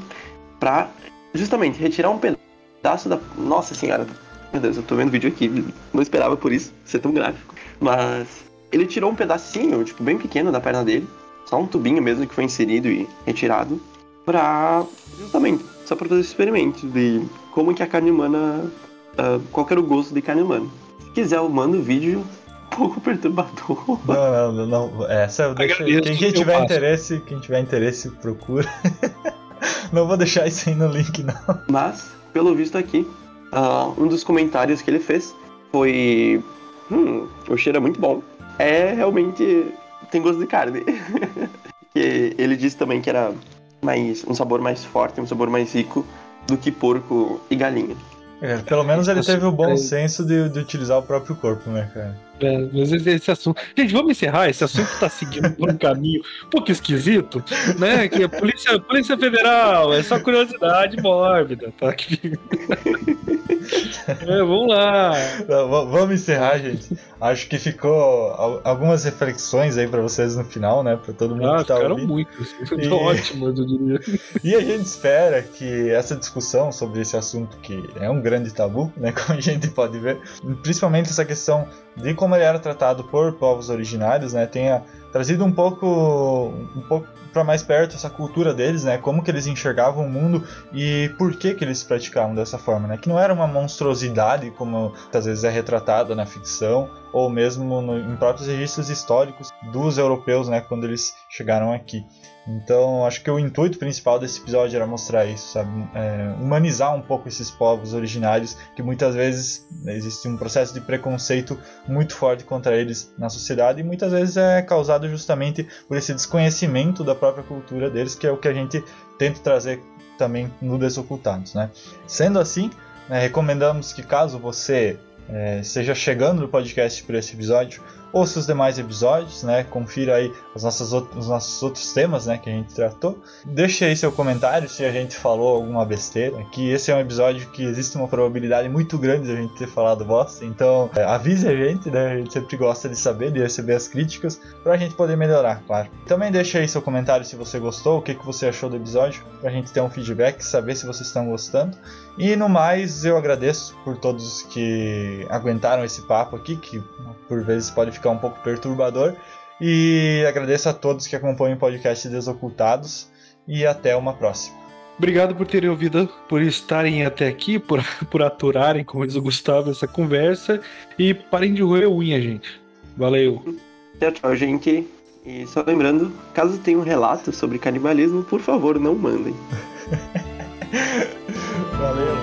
pra justamente retirar um pedaço da... Nossa senhora, meu Deus, eu tô vendo o vídeo aqui, não esperava por isso ser tão gráfico. Mas ele tirou um pedacinho, tipo, bem pequeno da perna dele, só um tubinho mesmo que foi inserido e retirado, justamente, só pra fazer esse experimento de como que a carne humana, qual que era o gosto de carne humana. Se quiser, eu mando o vídeo, um pouco perturbador. Não, essa eu deixo. Quem tiver interesse, procura. Não vou deixar isso aí no link, não. Mas, pelo visto aqui, um dos comentários que ele fez foi: o cheiro é muito bom. Realmente tem gosto de carne. E ele disse também que era um sabor mais forte, um sabor mais rico do que porco e galinha. Pelo menos ele teve o bom senso de utilizar o próprio corpo, né, cara? Mas esse assunto... Gente, vamos encerrar. Esse assunto tá seguindo por um caminho um pouco esquisito, né? Que a Polícia Federal é só curiosidade mórbida, tá? Vamos lá. Vamos encerrar, gente. Acho que ficou algumas reflexões aí pra vocês no final, né? Pra todo mundo que tá ouvindo. Muito. Ótimo, eu diria. E a gente espera que essa discussão sobre esse assunto, que é um grande tabu, né? Como a gente pode ver, principalmente essa questão de como ele era tratado por povos originários, né? Tenha trazido um pouco para mais perto essa cultura deles, né? Como que eles enxergavam o mundo e por que eles praticavam dessa forma, né? Que não era uma monstruosidade como às vezes é retratada na ficção ou mesmo em próprios registros históricos dos europeus, né? Quando eles chegaram aqui. Então, acho que o intuito principal desse episódio era mostrar isso, sabe? Humanizar um pouco esses povos originários, que muitas vezes existe um processo de preconceito muito forte contra eles na sociedade e muitas vezes é causado justamente por esse desconhecimento da própria cultura deles, que é o que a gente tenta trazer também no Desocultados, né? Sendo assim, recomendamos que caso você esteja chegando no podcast por esse episódio, ouça os demais episódios, né? Confira aí os nossos outros temas, né, que a gente tratou. Deixe aí seu comentário se a gente falou alguma besteira, que esse é um episódio que existe uma probabilidade muito grande de a gente ter falado bosta, então avise a gente, né? A gente sempre gosta de saber, de receber as críticas, pra gente poder melhorar, claro. Também deixe aí seu comentário se você gostou, o que você achou do episódio, pra gente ter um feedback, saber se vocês estão gostando. E no mais, eu agradeço por todos que aguentaram esse papo aqui, que por vezes pode ficar um pouco perturbador. E agradeço a todos que acompanham o podcast Desocultados. E até uma próxima. Obrigado por terem ouvido, por estarem até aqui, por aturarem, como diz o Gustavo, essa conversa. E parem de roer unha, gente. Valeu. Tchau, tchau, gente. E só lembrando, caso tenha um relato sobre canibalismo, por favor, não mandem. Valeu.